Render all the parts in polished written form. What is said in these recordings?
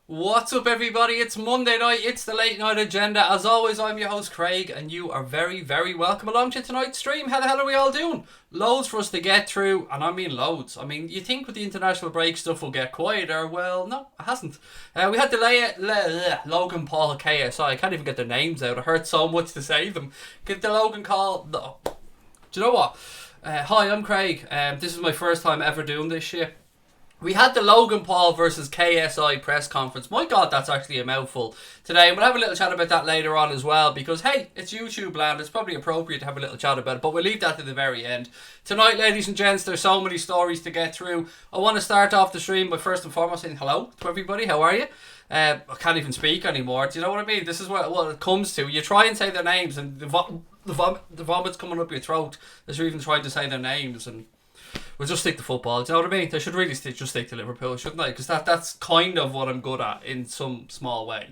What's up, everybody? It's Monday night. It's the late night agenda. As always, I'm your host Craig, and you are very, very welcome along to tonight's stream. How the hell are we all doing? Loads for us to get through, and I mean loads. I mean, you think with the international break stuff will get quieter? Well, no, it hasn't. We had the Logan Paul KSI. I can't even get their names out. It hurts so much to say them. Get the Logan call. No. Do you know what? Hi, I'm Craig. This is my first time ever doing this shit. We had the Logan Paul versus KSI press conference. My God, that's actually a mouthful today. And we'll have a little chat about that later on as well because, hey, it's YouTube land. It's probably appropriate to have a little chat about it, but we'll leave that to the very end. Tonight, ladies and gents, there's so many stories to get through. I want to start off the stream by first and foremost saying hello to everybody. How are you? I can't even speak anymore. Do you know what I mean? This is what it comes to. You try and say their names and the vomit's coming up your throat as you're even trying to say their names, and we'll just stick to football. Do you know what I mean? They should really just stick to Liverpool, shouldn't they? Because that's kind of what I'm good at in some small way.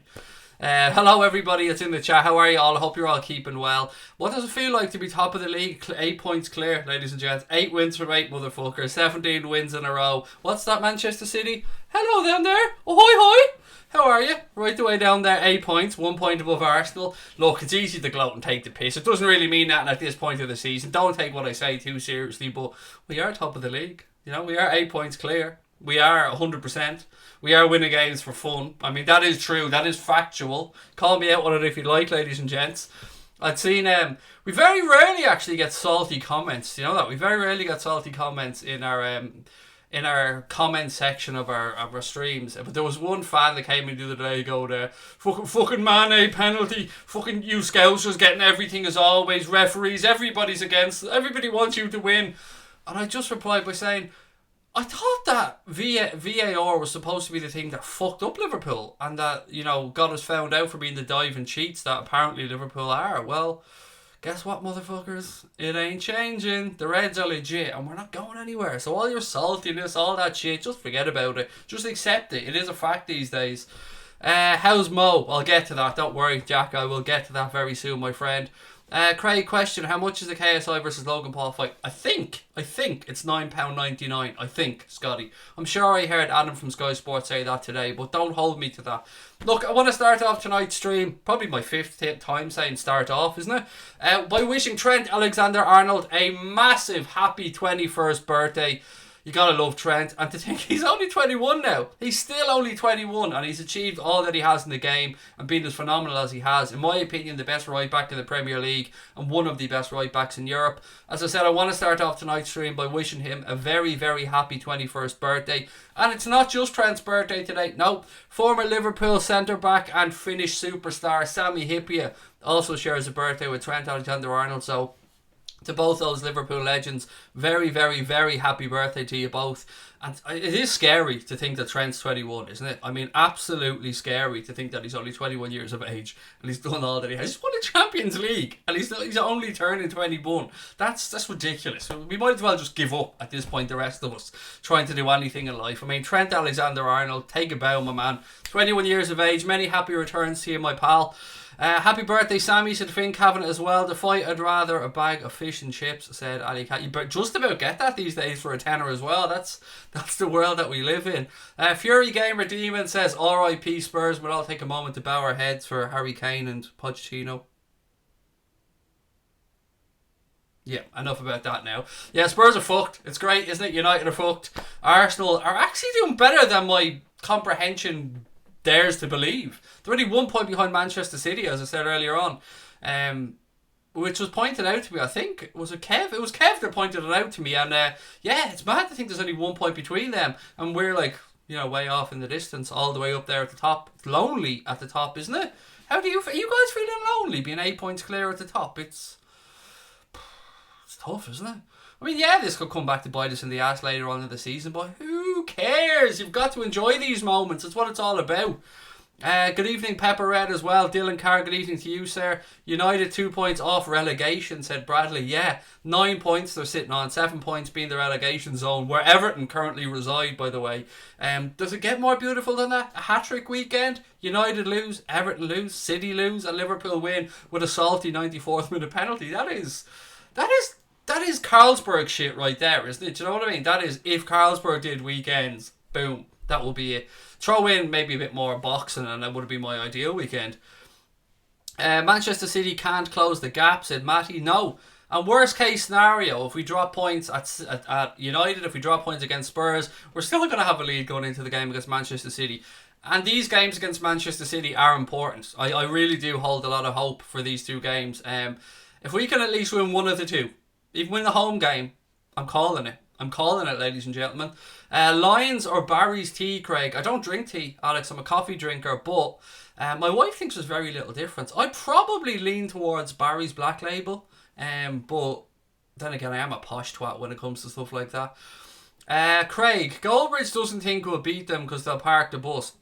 Hello everybody, it's in the chat. How are you all? I hope you're all keeping well. What does it feel like to be top of the league? 8 points clear, ladies and gents. 8 wins from 8 motherfuckers. 17 wins in a row. What's that, Manchester City? Hello down there. Oh, hi. How are you? Right the way down there, 8 points, 1 point above Arsenal. Look, it's easy to gloat and take the piss. It doesn't really mean that at this point of the season. Don't take what I say too seriously, but we are top of the league. You know, we are 8 points clear. We are 100%. We are winning games for fun. I mean, that is true. That is factual. Call me out on it if you like, ladies and gents. I'd seen, we very rarely actually get salty comments. You know that? We very rarely get salty comments in our comment section of our streams. But there was one fan that came in the other day go there, fucking Mane penalty, fucking you Scousers getting everything as always, referees, everybody wants you to win. And I just replied by saying, I thought that VAR was supposed to be the thing that fucked up Liverpool and that, you know, got us found out for being the diving cheats that apparently Liverpool are. Well, guess what, motherfuckers? It ain't changing. The Reds are legit and we're not going anywhere. So all your saltiness, all that shit, just forget about it. Just accept it. It is a fact these days. How's Mo? I'll get to that. Don't worry, Jack. I will get to that very soon, my friend. Craig, question. How much is the KSI versus Logan Paul fight? I think it's £9.99. I think, Scotty. I'm sure I heard Adam from Sky Sports say that today, but don't hold me to that. Look, I want to start off tonight's stream, probably my 5th time saying start off, isn't it? By wishing Trent Alexander-Arnold a massive happy 21st birthday. You gotta love Trent. And to think he's only 21 now. He's still only 21 and he's achieved all that he has in the game and been as phenomenal as he has. In my opinion, the best right back in the Premier League and one of the best right backs in Europe. As I said, I want to start off tonight's stream by wishing him a very, very happy 21st birthday. And it's not just Trent's birthday today. No, former Liverpool centre-back and Finnish superstar Sami Hyypiä also shares a birthday with Trent Alexander-Arnold. So to both those Liverpool legends, very, very, very happy birthday to you both. And it is scary to think that Trent's 21, isn't it? I mean, absolutely scary to think that he's only 21 years of age and he's done all that he has. He's won a Champions League and he's only turning 21. That's ridiculous. We might as well just give up at this point, the rest of us, trying to do anything in life. I mean, Trent Alexander-Arnold, take a bow, my man. 21 years of age, many happy returns to you, my pal. Happy birthday, Sammy, said Finn Cavanagh as well. The fight, I'd rather a bag of fish and chips, said Ali Cat. You just about get that these days for a tenner as well. That's the world that we live in. Fury Gamer Demon says RIP Spurs. We'll all take a moment to bow our heads for Harry Kane and Pochettino. Yeah, enough about that now. Yeah, Spurs are fucked. It's great, isn't it? United are fucked. Arsenal are actually doing better than my comprehension dares to believe. They're only 1 point behind Manchester City, as I said earlier on, which was pointed out to me. I think was it Kev? It was Kev that pointed it out to me, and yeah, it's mad to think there's only 1 point between them, and we're like, you know, way off in the distance, all the way up there at the top. It's lonely at the top, isn't it? Are you guys feeling lonely being 8 points clear at the top? It's tough, isn't it? I mean, yeah, this could come back to bite us in the ass later on in the season, but who cares? You've got to enjoy these moments. That's what it's all about. Good evening, Pepper Red as well. Dylan Carr, good evening to you, sir. United 2 points off relegation, said Bradley. Yeah, 9 points they're sitting on. 7 points being the relegation zone, where Everton currently reside, by the way. Does it get more beautiful than that? A hat-trick weekend? United lose, Everton lose, City lose, and Liverpool win with a salty 94th minute penalty. That is Carlsberg shit right there, isn't it? Do you know what I mean? That is, if Carlsberg did weekends, boom, that will be it. Throw in maybe a bit more boxing and it would be my ideal weekend. Manchester City can't close the gap, said Matty. No. And worst case scenario, if we drop points at United, if we drop points against Spurs, we're still going to have a lead going into the game against Manchester City. And these games against Manchester City are important. I really do hold a lot of hope for these two games. If we can at least win one of the two, even win the home game, I'm calling it. I'm calling it, ladies and gentlemen. Lions or Barry's tea, Craig? I don't drink tea, Alex. I'm a coffee drinker, but my wife thinks there's very little difference. I probably lean towards Barry's Black Label, but then again, I am a posh twat when it comes to stuff like that. Craig, Goldbridge doesn't think we'll beat them because they'll park the bus.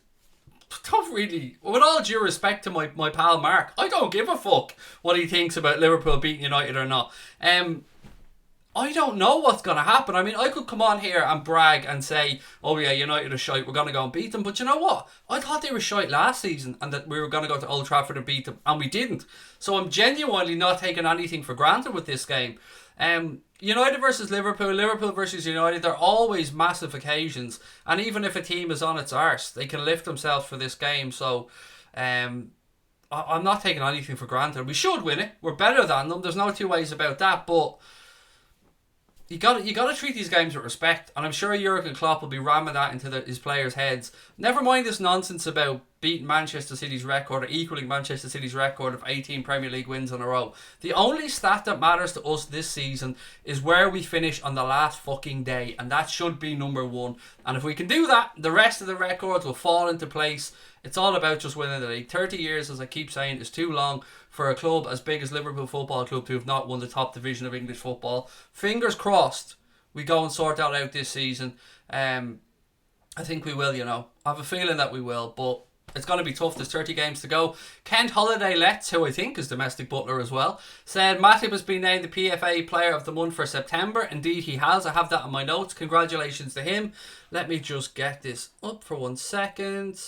Don't really, with all due respect to my pal Mark, I don't give a fuck what he thinks about Liverpool beating United or not. I don't know what's going to happen. I mean, I could come on here and brag and say, oh yeah, United are shite, we're going to go and beat them. But you know what? I thought they were shite last season and that we were going to go to Old Trafford and beat them, and we didn't. So I'm genuinely not taking anything for granted with this game. United versus Liverpool, Liverpool versus United, they're always massive occasions. And even if a team is on its arse, they can lift themselves for this game. So I'm not taking anything for granted. We should win it. We're better than them. There's no two ways about that. But you got to treat these games with respect, and I'm sure Jurgen Klopp will be ramming that into his players' heads. Never mind this nonsense about beating Manchester City's record or equaling Manchester City's record of 18 Premier League wins in a row. The only stat that matters to us this season is where we finish on the last fucking day, and that should be number one. And if we can do that, the rest of the records will fall into place. It's all about just winning the league. 30 years, as I keep saying, is too long for a club as big as Liverpool Football Club to have not won the top division of English football. Fingers crossed we go and sort that out this season. I think we will, I have a feeling that we will, but it's going to be tough. There's 30 games to go. Kent Holiday Letts, who I think is domestic butler as well, said Matip has been named the PFA Player of the Month for September. Indeed he has. I have that in my notes. Congratulations to him. Let me just get this up for 1 second.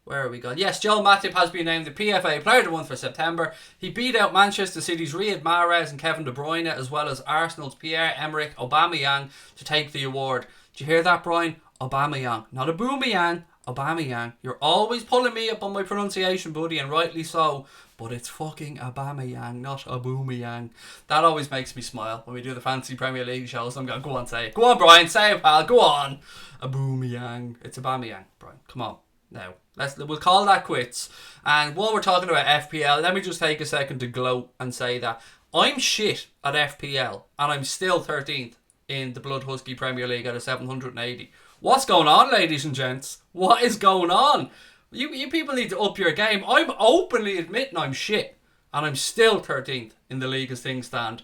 Where are we going? Yes, Joel Matip has been named the PFA Player of the Month for September. He beat out Manchester City's Riyad Mahrez and Kevin De Bruyne, as well as Arsenal's Pierre-Emerick Aubameyang, to take the award. Did you hear that, Brian? Aubameyang. Not a Boomeyang. Aubameyang. You're always pulling me up on my pronunciation, buddy, and rightly so. But it's fucking Aubameyang, not Aubameyang. That always makes me smile when we do the fancy Premier League shows. I'm going, go on, say it. Go on, Brian, say it, pal. Go on. Aubameyang. It's Aubameyang, Brian. Come on. Now, we'll call that quits. And while we're talking about FPL, let me just take a second to gloat and say that I'm shit at FPL and I'm still 13th in the Blood Husky Premier League out of 780. What's going on, ladies and gents? What is going on? You people need to up your game. I'm openly admitting I'm shit and I'm still 13th in the league as things stand.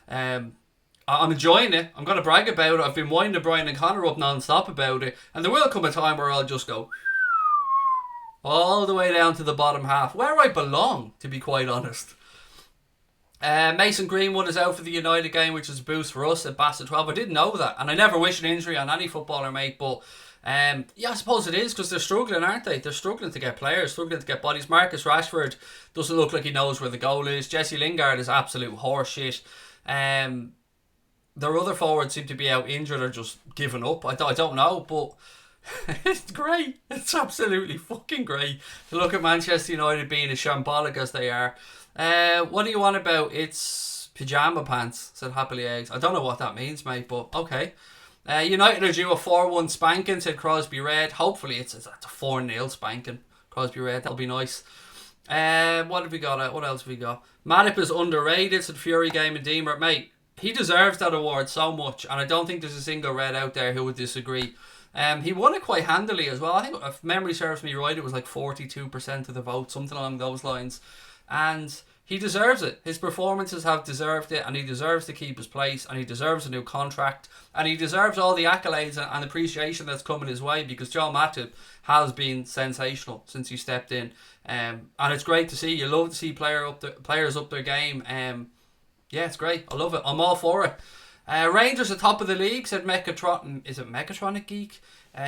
I'm enjoying it. I'm going to brag about it. I've been winding Brian and Connor up non-stop about it, and there will come a time where I'll just go all the way down to the bottom half, where I belong, to be quite honest. Mason Greenwood is out for the United game, which is a boost for us at Bassett 12. I didn't know that, and I never wish an injury on any footballer, mate, but yeah, I suppose it is, because they're struggling, aren't they? They're struggling to get players, struggling to get bodies. Marcus Rashford doesn't look like he knows where the goal is. Jesse Lingard is absolute horseshit. Their other forwards seem to be out injured or just giving up. I don't know, but it's great. It's absolutely fucking great to look at Manchester United being as shambolic as they are. What do you want about? It's pyjama pants, said Happily Eggs. I don't know what that means, mate, but okay. United are due a 4-1 spanking, said Crosby Red. Hopefully it's a 4-0 spanking. Crosby Red, that'll be nice. What have we got? What else have we got? Matip is underrated, said Fury Game and Deemer. Mate, he deserves that award so much, and I don't think there's a single red out there who would disagree. He won it quite handily as well. I think, if memory serves me right, it was like 42% of the vote, something along those lines. And he deserves it. His performances have deserved it, and he deserves to keep his place, and he deserves a new contract, and he deserves all the accolades and appreciation that's coming his way, because Joel Matip has been sensational since he stepped in. And it's great to see. You love to see players up their game. Yeah, it's great. I love it. I'm all for it. Rangers at top of the league, said Megatron. Is it Mechatronic Geek?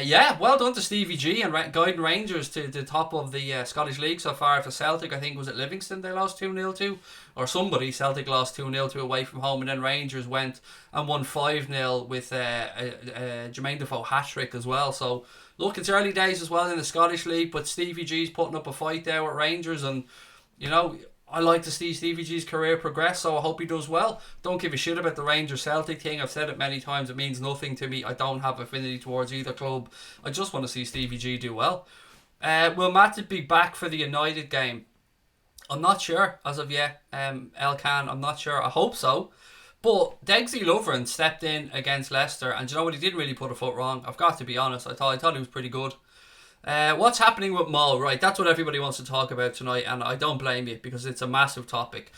Yeah, well done to Stevie G and guiding Rangers to the top of the Scottish League so far. After Celtic, I think, was it Livingston they lost 2-0 to? Or somebody, Celtic lost 2-0 to away from home, and then Rangers went and won 5-0 with Jermaine Defoe hat-trick as well. So, look, it's early days as well in the Scottish League, but Stevie G's putting up a fight there with Rangers, and you know, I like to see Stevie G's career progress, so I hope he does well. Don't give a shit about the Rangers Celtic thing. I've said it many times. It means nothing to me. I don't have affinity towards either club. I just want to see Stevie G do well. Will Matip be back for the United game? I'm not sure as of yet. Elkan, I'm not sure. I hope so. But Degsy Lovren stepped in against Leicester, and you know what? He didn't really put a foot wrong. I've got to be honest. I thought he was pretty good. What's happening with Mo? Right, that's what everybody wants to talk about tonight, and I don't blame you because it's a massive topic.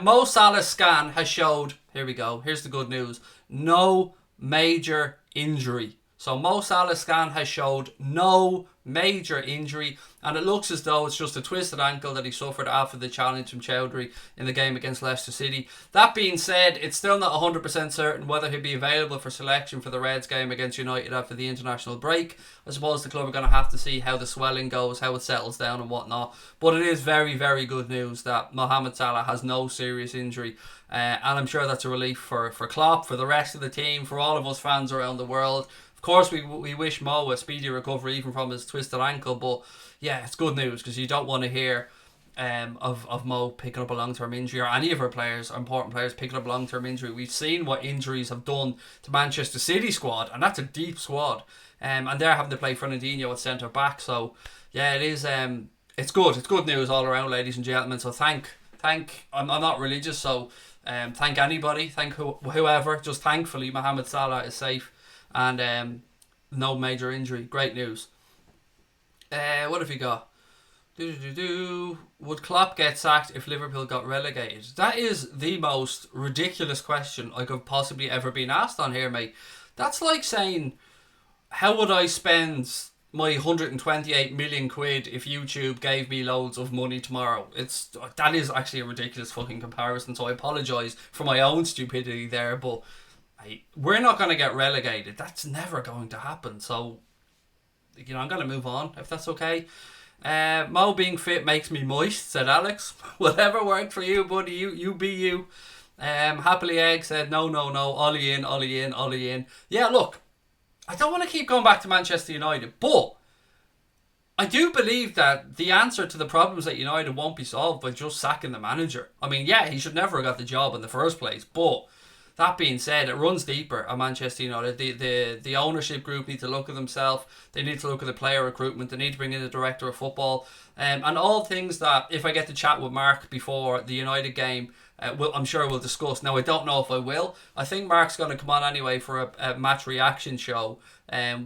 Mo Salah's scan has showed, here we go, here's the good news, no major injury. So Mo Salah's scan has showed no major injury, and it looks as though it's just a twisted ankle that he suffered after the challenge from Chowdhury in the game against Leicester City. That being said, it's still not 100% certain whether he'll be available for selection for the Reds game against United after the international break. I suppose the club are going to have to see how the swelling goes, how it settles down and whatnot. But it is very, very good news that Mohamed Salah has no serious injury. And I'm sure that's a relief for Klopp, for the rest of the team, for all of us fans around the world. Of course, we wish Mo a speedy recovery even from his twisted ankle, but yeah, it's good news because you don't want to hear of Mo picking up a long-term injury, or any of our players, important players, picking up a long-term injury. We've seen what injuries have done to Manchester City squad, and that's a deep squad, and they're having to play Fernandinho at centre back. So yeah, it is. It's good. It's good news all around, ladies and gentlemen. So thank. I'm not religious, so thank anybody, thank whoever. Just thankfully, Mohamed Salah is safe. And no major injury. Great news. What have you got? Would Klopp get sacked if Liverpool got relegated? That is the most ridiculous question I could possibly ever been asked on here, mate. That's like saying, how would I spend my 128 million quid if YouTube gave me loads of money tomorrow? That is actually a ridiculous fucking comparison, so I apologise for my own stupidity there, but we're not going to get relegated. That's never going to happen. So, you know, I'm going to move on, if that's okay. Mo being fit makes me moist, said Alex. Whatever worked for you, buddy. You be you. Happily Egg said, no. Ollie in. Yeah, look, I don't want to keep going back to Manchester United, but I do believe that the answer to the problems at United won't be solved by just sacking the manager. I mean, yeah, he should never have got the job in the first place, but that being said, it runs deeper at Manchester United. The ownership group need to look at themselves. They need to look at the player recruitment. They need to bring in a director of football. And all things that, if I get to chat with Mark before the United game, I'm sure we'll discuss. Now, I don't know if I will. I think Mark's going to come on anyway for a match reaction show.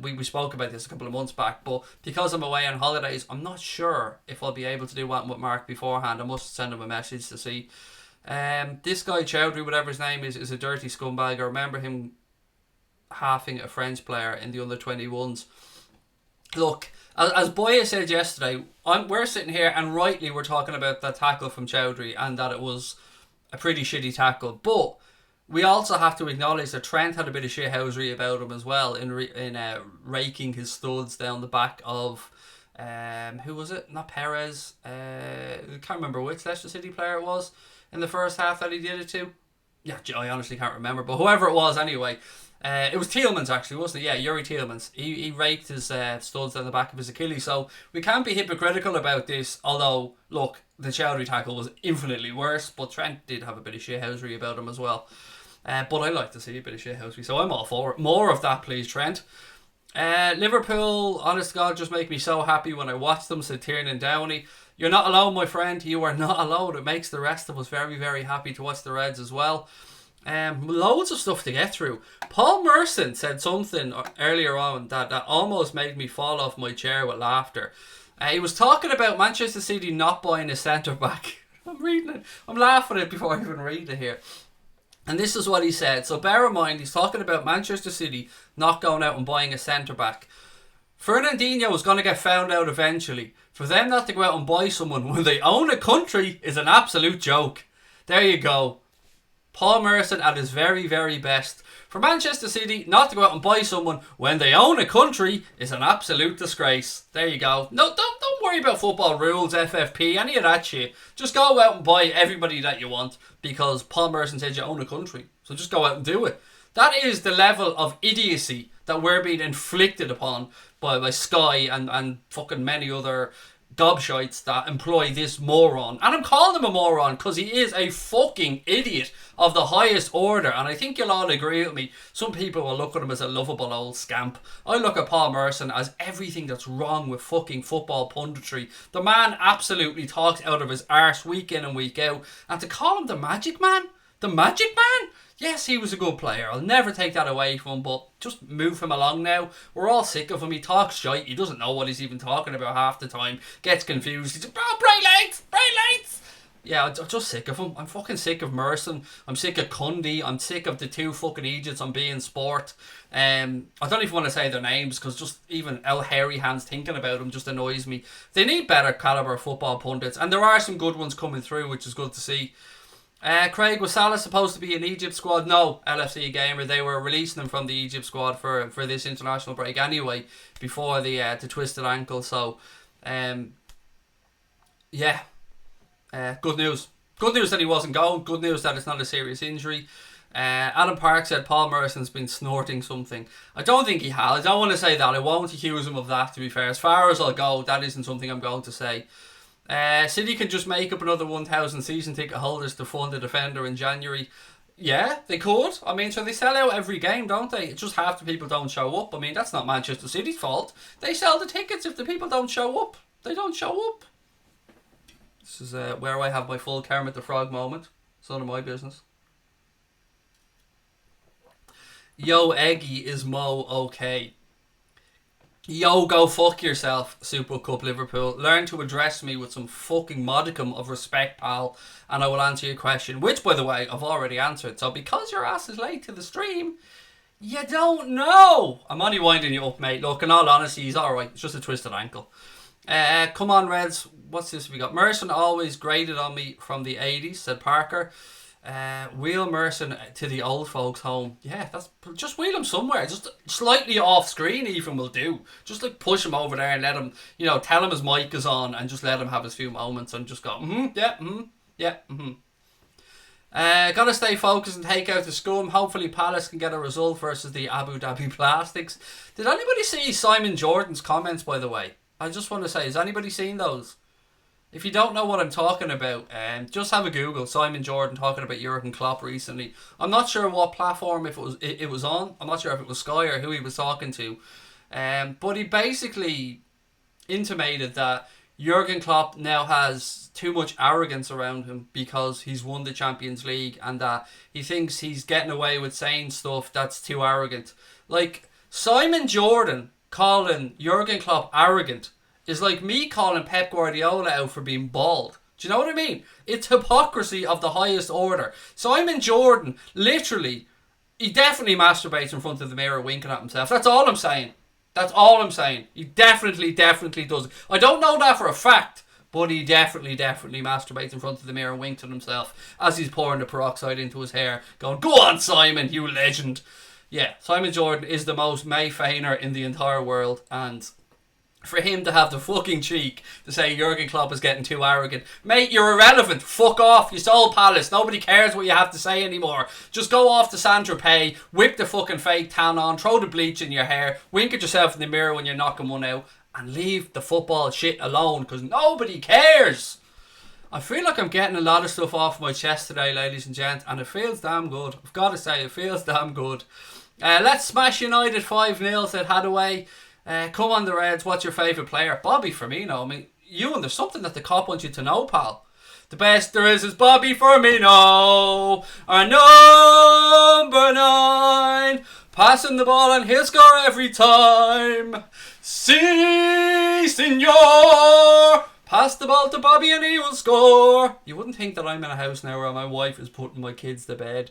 We spoke about this a couple of months back, but because I'm away on holidays, I'm not sure if I'll be able to do one with Mark beforehand. I must send him a message to see. This guy Chowdhury, whatever his name is a dirty scumbag. I remember him halving a French player in the under-21s. Look, as Boya said yesterday, we're sitting here and rightly we're talking about that tackle from Chowdhury and that it was a pretty shitty tackle, but we also have to acknowledge that Trent had a bit of shithousery about him as well in raking his studs down the back of who was it? Not Perez. I can't remember which Leicester City player it was in the first half that he did it to. Yeah, I honestly can't remember, but whoever it was anyway. It was Tielemans actually, wasn't it? Yeah, Yuri Tielemans. He raked his studs down the back of his Achilles, so we can't be hypocritical about this, although, look, the Chowdhury tackle was infinitely worse, but Trent did have a bit of shithousery about him as well. But I like to see a bit of shithousery, so I'm all for it. More of that, please, Trent. Liverpool, honest to God, just make me so happy when I watch them, said Tiernan Downey. You're not alone, my friend. You are not alone. It makes the rest of us very, very happy to watch the Reds as well. Loads of stuff to get through. Paul Merson said something earlier on that almost made me fall off my chair with laughter. He was talking about Manchester City not buying a centre-back. I'm reading it. I'm laughing at it before I even read it here. And this is what he said. So bear in mind, he's talking about Manchester City not going out and buying a centre-back. Fernandinho is going to get found out eventually. For them not to go out and buy someone when they own a country is an absolute joke. There you go. Paul Merson at his very, very best. For Manchester City not to go out and buy someone when they own a country is an absolute disgrace. There you go. No, don't worry about football rules, FFP, any of that shit. Just go out and buy everybody that you want because Paul Merson said you own a country. So just go out and do it. That is the level of idiocy that we're being inflicted upon by Sky and fucking many other gobshites that employ this moron. And I'm calling him a moron because he is a fucking idiot of the highest order, and I think you'll all agree with me. Some people will look at him as a lovable old scamp. I look at Paul Merson as everything that's wrong with fucking football punditry. The man absolutely talks out of his arse week in and week out, and to call him the Magic Man? The Magic Man? Yes, he was a good player. I'll never take that away from him, but just move him along now. We're all sick of him. He talks shite. He doesn't know what he's even talking about half the time. Gets confused. He's like, oh, bright lights. Yeah, I'm just sick of him. I'm fucking sick of Merson. I'm sick of Cundy. I'm sick of the two fucking Egypts on being sport. I don't even want to say their names because just even El Hairy Hands thinking about them just annoys me. They need better caliber football pundits, and there are some good ones coming through, which is good to see. Craig, was Salah supposed to be in Egypt squad? No, LFC gamer. They were releasing him from the Egypt squad for this international break anyway, before the twisted ankle. So, yeah, good news. Good news that he wasn't going. Good news that it's not a serious injury. Adam Park said Paul Merson's been snorting something. I don't think he has. I don't want to say that. I won't accuse him of that, to be fair. As far as I'll go, that isn't something I'm going to say. City can just make up another 1,000 season ticket holders to fund a defender in January. Yeah, they could. I mean, so they sell out every game, don't they? It's just half the people don't show up. I mean, that's not Manchester City's fault. They sell the tickets if the people don't show up. They don't show up. This is where I have my full Kermit the Frog moment. It's none of my business. Yo, Eggy, is Mo okay? Yo, go fuck yourself, Super Cup Liverpool. Learn to address me with some fucking modicum of respect, pal, and I will answer your question, which, by the way, I've already answered. So because your ass is late to the stream, you don't know. I'm only winding you up, mate. Look, in all honesty, he's alright. It's just a twisted ankle. Come on, Reds. What's this we got? Merson always graded on me from the 80s, said Parker. Wheel Merson to the old folks home. Yeah, that's just wheel him somewhere. Just slightly off screen even will do. Just like push him over there and let him, tell him his mic is on and just let him have his few moments and just go, gotta stay focused and take out the scum. Hopefully Palace can get a result versus the Abu Dhabi Plastics. Did anybody see Simon Jordan's comments, by the way? I just want to say, has anybody seen those? If you don't know what I'm talking about, just have a Google. Simon Jordan talking about Jurgen Klopp recently. I'm not sure what platform it was on. I'm not sure if it was Sky or who he was talking to. But he basically intimated that Jurgen Klopp now has too much arrogance around him because he's won the Champions League, and that he thinks he's getting away with saying stuff that's too arrogant. Like, Simon Jordan calling Jurgen Klopp arrogant is like me calling Pep Guardiola out for being bald. Do you know what I mean? It's hypocrisy of the highest order. Simon Jordan, literally, he definitely masturbates in front of the mirror winking at himself. That's all I'm saying. That's all I'm saying. He definitely does. I don't know that for a fact, but he definitely masturbates in front of the mirror and winks at himself as he's pouring the peroxide into his hair, going, "Go on, Simon, you legend." Yeah, Simon Jordan is the most May Feiner in the entire world, and for him to have the fucking cheek to say Jurgen Klopp is getting too arrogant. Mate, you're irrelevant. Fuck off. You sold Palace. Nobody cares what you have to say anymore. Just go off to Saint-Tropez, whip the fucking fake tan on, throw the bleach in your hair, wink at yourself in the mirror when you're knocking one out, and leave the football shit alone, because nobody cares. I feel like I'm getting a lot of stuff off my chest today, ladies and gents, and it feels damn good. I've got to say, it feels damn good. Let's smash United 5-0, said Hadaway. Come on, the Reds. What's your favourite player? Bobby Firmino. I mean, Ewan, there's something that the cop wants you to know, pal. The best there is Bobby Firmino, our number 9, passing the ball and he'll score every time. Si, senor. Pass the ball to Bobby and he will score. You wouldn't think that I'm in a house now where my wife is putting my kids to bed.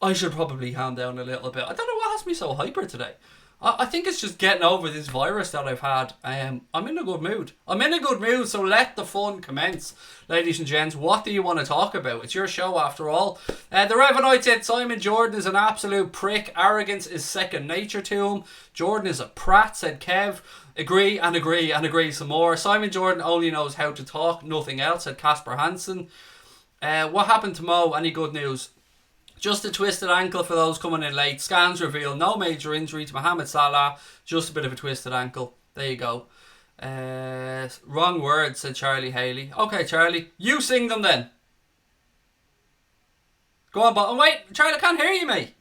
I should probably calm down a little bit. I don't know what has me so hyper today. I think it's just getting over this virus that I've had. I'm in a good mood. So let the fun commence. Ladies and gents, what do you want to talk about? It's your show after all. The Revenoid said Simon Jordan is an absolute prick. Arrogance is second nature to him. Jordan is a prat, said Kev. Agree some more. Simon Jordan only knows how to talk, nothing else, said Casper Hansen. What happened to Mo? Any good news? Just a twisted ankle for those coming in late. Scans reveal no major injury to Mohamed Salah. Just a bit of a twisted ankle. There you go. Wrong word, said Charlie Haley. Okay, Charlie, you sing them then. Go on, but wait, Charlie, I can't hear you, mate.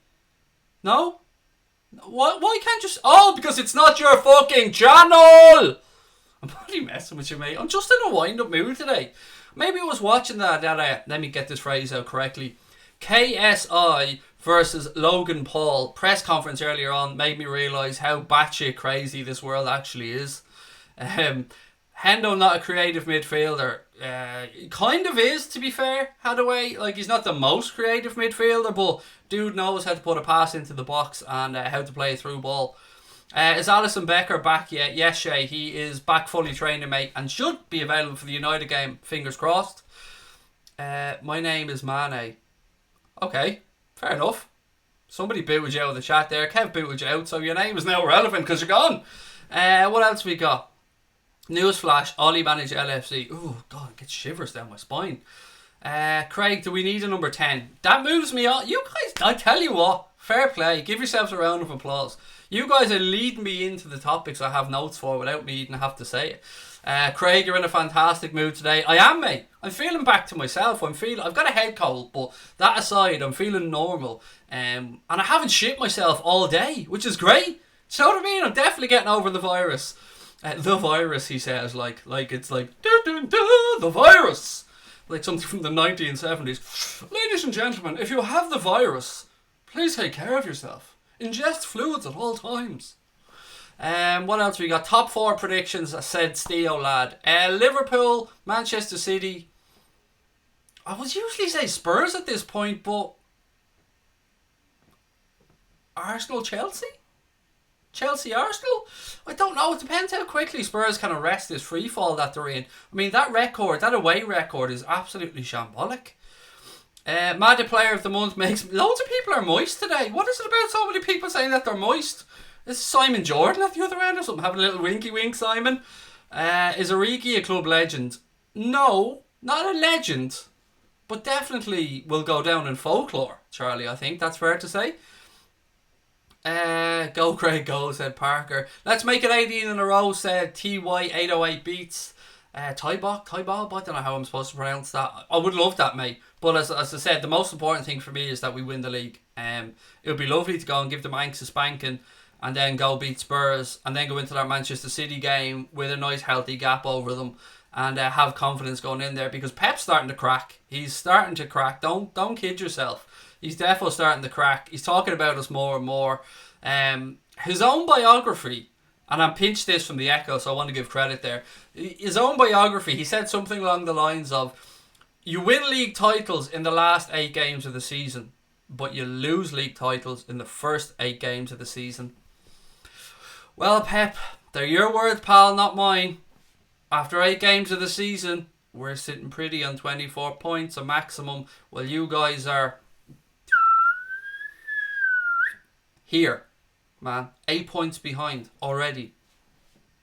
No? Why can't you... Oh, because it's not your fucking channel! I'm probably messing with you, mate. I'm just in a wind-up mood today. Maybe I was watching that let me get this phrase out correctly. KSI versus Logan Paul press conference earlier on made me realise how batshit crazy this world actually is. Hendo not a creative midfielder. Kind of is, to be fair, Hadaway. Like, he's not the most creative midfielder, but dude knows how to put a pass into the box and how to play a through ball. Is Alisson Becker back yet? Yes, Shay. He is back fully training, mate, and should be available for the United game. Fingers crossed. My name is Mane. Okay, fair enough. Somebody booted you out of the chat there. Kev booted you out, so your name is now relevant because you're gone. What else we got? Newsflash, Ollie managed LFC. Oh, God, it gets shivers down my spine. Craig, do we need a number 10? That moves me on. You guys, I tell you what, fair play. Give yourselves a round of applause. You guys are leading me into the topics I have notes for without me even have to say it. Craig, you're in a fantastic mood today. I am, mate. I'm feeling back to myself. I've got a head cold, but that aside, I'm feeling normal. And I haven't shit myself all day, which is great. Do you know what I mean? I'm definitely getting over the virus. The virus, he says, like it's like the virus, like something from the 1970s. Ladies and gentlemen, if you have the virus, please take care of yourself. Ingest fluids at all times. What else we got? Top 4 predictions, said Steo lad. Liverpool, Manchester City. I would usually say Spurs at this point, but Arsenal, Chelsea? Chelsea, Arsenal? I don't know. It depends how quickly Spurs can arrest this free fall that they're in. I mean, that away record is absolutely shambolic. Mad Player of the Month makes... Loads of people are moist today. What is it about so many people saying that they're moist? Is Simon Jordan at the other end or something? Having a little winky wink, Simon. Is Origi a club legend? No, not a legend. But definitely will go down in folklore, Charlie, I think. That's fair to say. Go Craig go, said Parker. Let's make it 18 in a row, said TY808 beats. Tybob, I don't know how I'm supposed to pronounce that. I would love that, mate. But as I said, the most important thing for me is that we win the league. It would be lovely to go and give the Manx a spanking and then go beat Spurs and then go into that Manchester City game with a nice healthy gap over them and have confidence going in there, because Pep's starting to crack. He's starting to crack. Don't kid yourself. He's definitely starting to crack. He's talking about us more and more. His own biography, and I'm pinched this from the Echo, so I want to give credit there. His own biography, he said something along the lines of, you win league titles in the last 8 games of the season, but you lose league titles in the first 8 games of the season. Well, Pep, they're your words, pal, not mine. After 8 games of the season, we're sitting pretty on 24 points, a maximum, while you guys are here, man. 8 points behind already.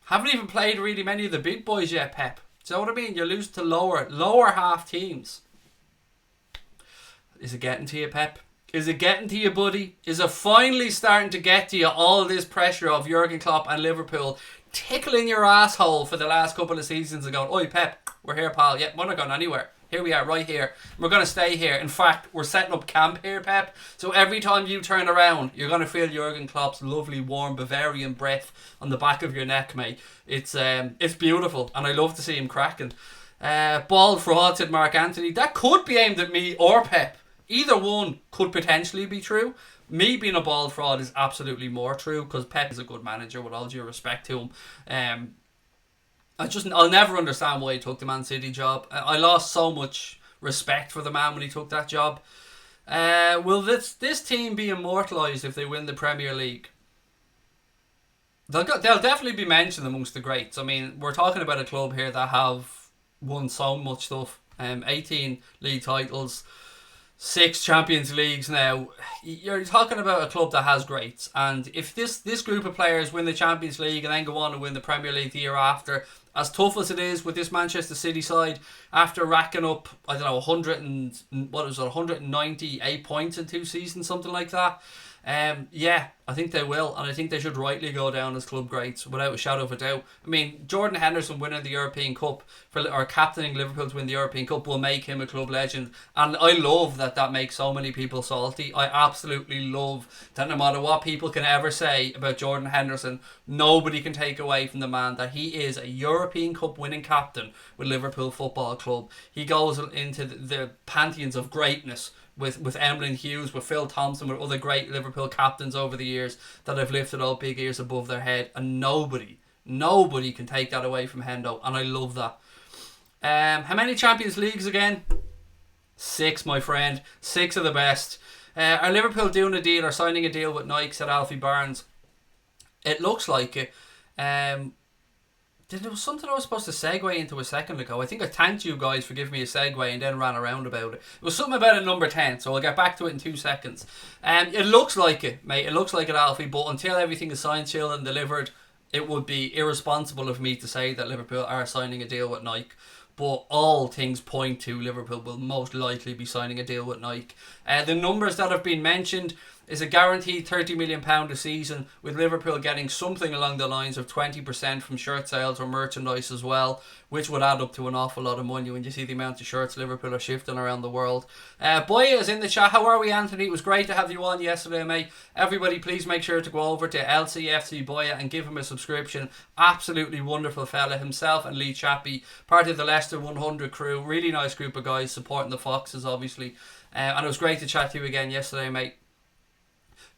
Haven't even played really many of the big boys yet, Pep. Do you know what I mean? You lose to lower half teams. Is it getting to you, Pep? Is it getting to you, buddy? Is it finally starting to get to you, all this pressure of Jurgen Klopp and Liverpool tickling your asshole for the last couple of seasons and going, oi, Pep, we're here, pal. Yeah, we're not going anywhere. Here we are, right here. We're going to stay here. In fact, we're setting up camp here, Pep. So every time you turn around, you're going to feel Jurgen Klopp's lovely, warm Bavarian breath on the back of your neck, mate. It's beautiful, and I love to see him cracking. Bald fraud, said Mark Anthony. That could be aimed at me or Pep. Either one could potentially be true. Me being a bald fraud is absolutely more true, because Pep is a good manager, with all due respect to him. I'll never understand why he took the Man City job. I lost so much respect for the man when he took that job. Will this team be immortalised if they win the Premier League? They'll definitely be mentioned amongst the greats. I mean, we're talking about a club here that have won so much stuff. 18 league titles, 6 Champions Leagues now. You're talking about a club that has greats, and if this group of players win the Champions League and then go on and win the Premier League the year after, as tough as it is with this Manchester City side, after racking up, I don't know, 198 points in 2 seasons, something like that. Yeah, I think they will, and I think they should rightly go down as club greats without a shadow of a doubt. I mean, Jordan Henderson winning the European Cup or captaining Liverpool to win the European Cup will make him a club legend, and I love that makes so many people salty. I absolutely love that no matter what people can ever say about Jordan Henderson, nobody can take away from the man that he is a European Cup winning captain with Liverpool Football Club. He goes into the pantheons of greatness with Emlyn Hughes, with Phil Thompson, with other great Liverpool captains over the years that have lifted all big ears above their head, and nobody can take that away from Hendo, and I love that. How many Champions Leagues again? 6, my friend. 6 of the best. Are Liverpool doing a deal or signing a deal with Nike, said Alfie Barnes? It looks like it. There was something I was supposed to segue into a second ago. I think I thanked you guys for giving me a segue and then ran around about it. It was something about a number 10, so I'll get back to it in 2 seconds. It looks like it, mate. It looks like it, Alfie, but until everything is signed, sealed and delivered, it would be irresponsible of me to say that Liverpool are signing a deal with Nike. But all things point to Liverpool will most likely be signing a deal with Nike. The numbers that have been mentioned is a guaranteed £30 million a season, with Liverpool getting something along the lines of 20% from shirt sales or merchandise as well, which would add up to an awful lot of money when you see the amount of shirts Liverpool are shifting around the world. Boya is in the chat. How are we, Anthony? It was great to have you on yesterday, mate. Everybody, please make sure to go over to LCFC Boya and give him a subscription. Absolutely wonderful fella himself, and Lee Chappie, part of the Leicester 100 crew. Really nice group of guys supporting the Foxes, obviously. And it was great to chat to you again yesterday, mate.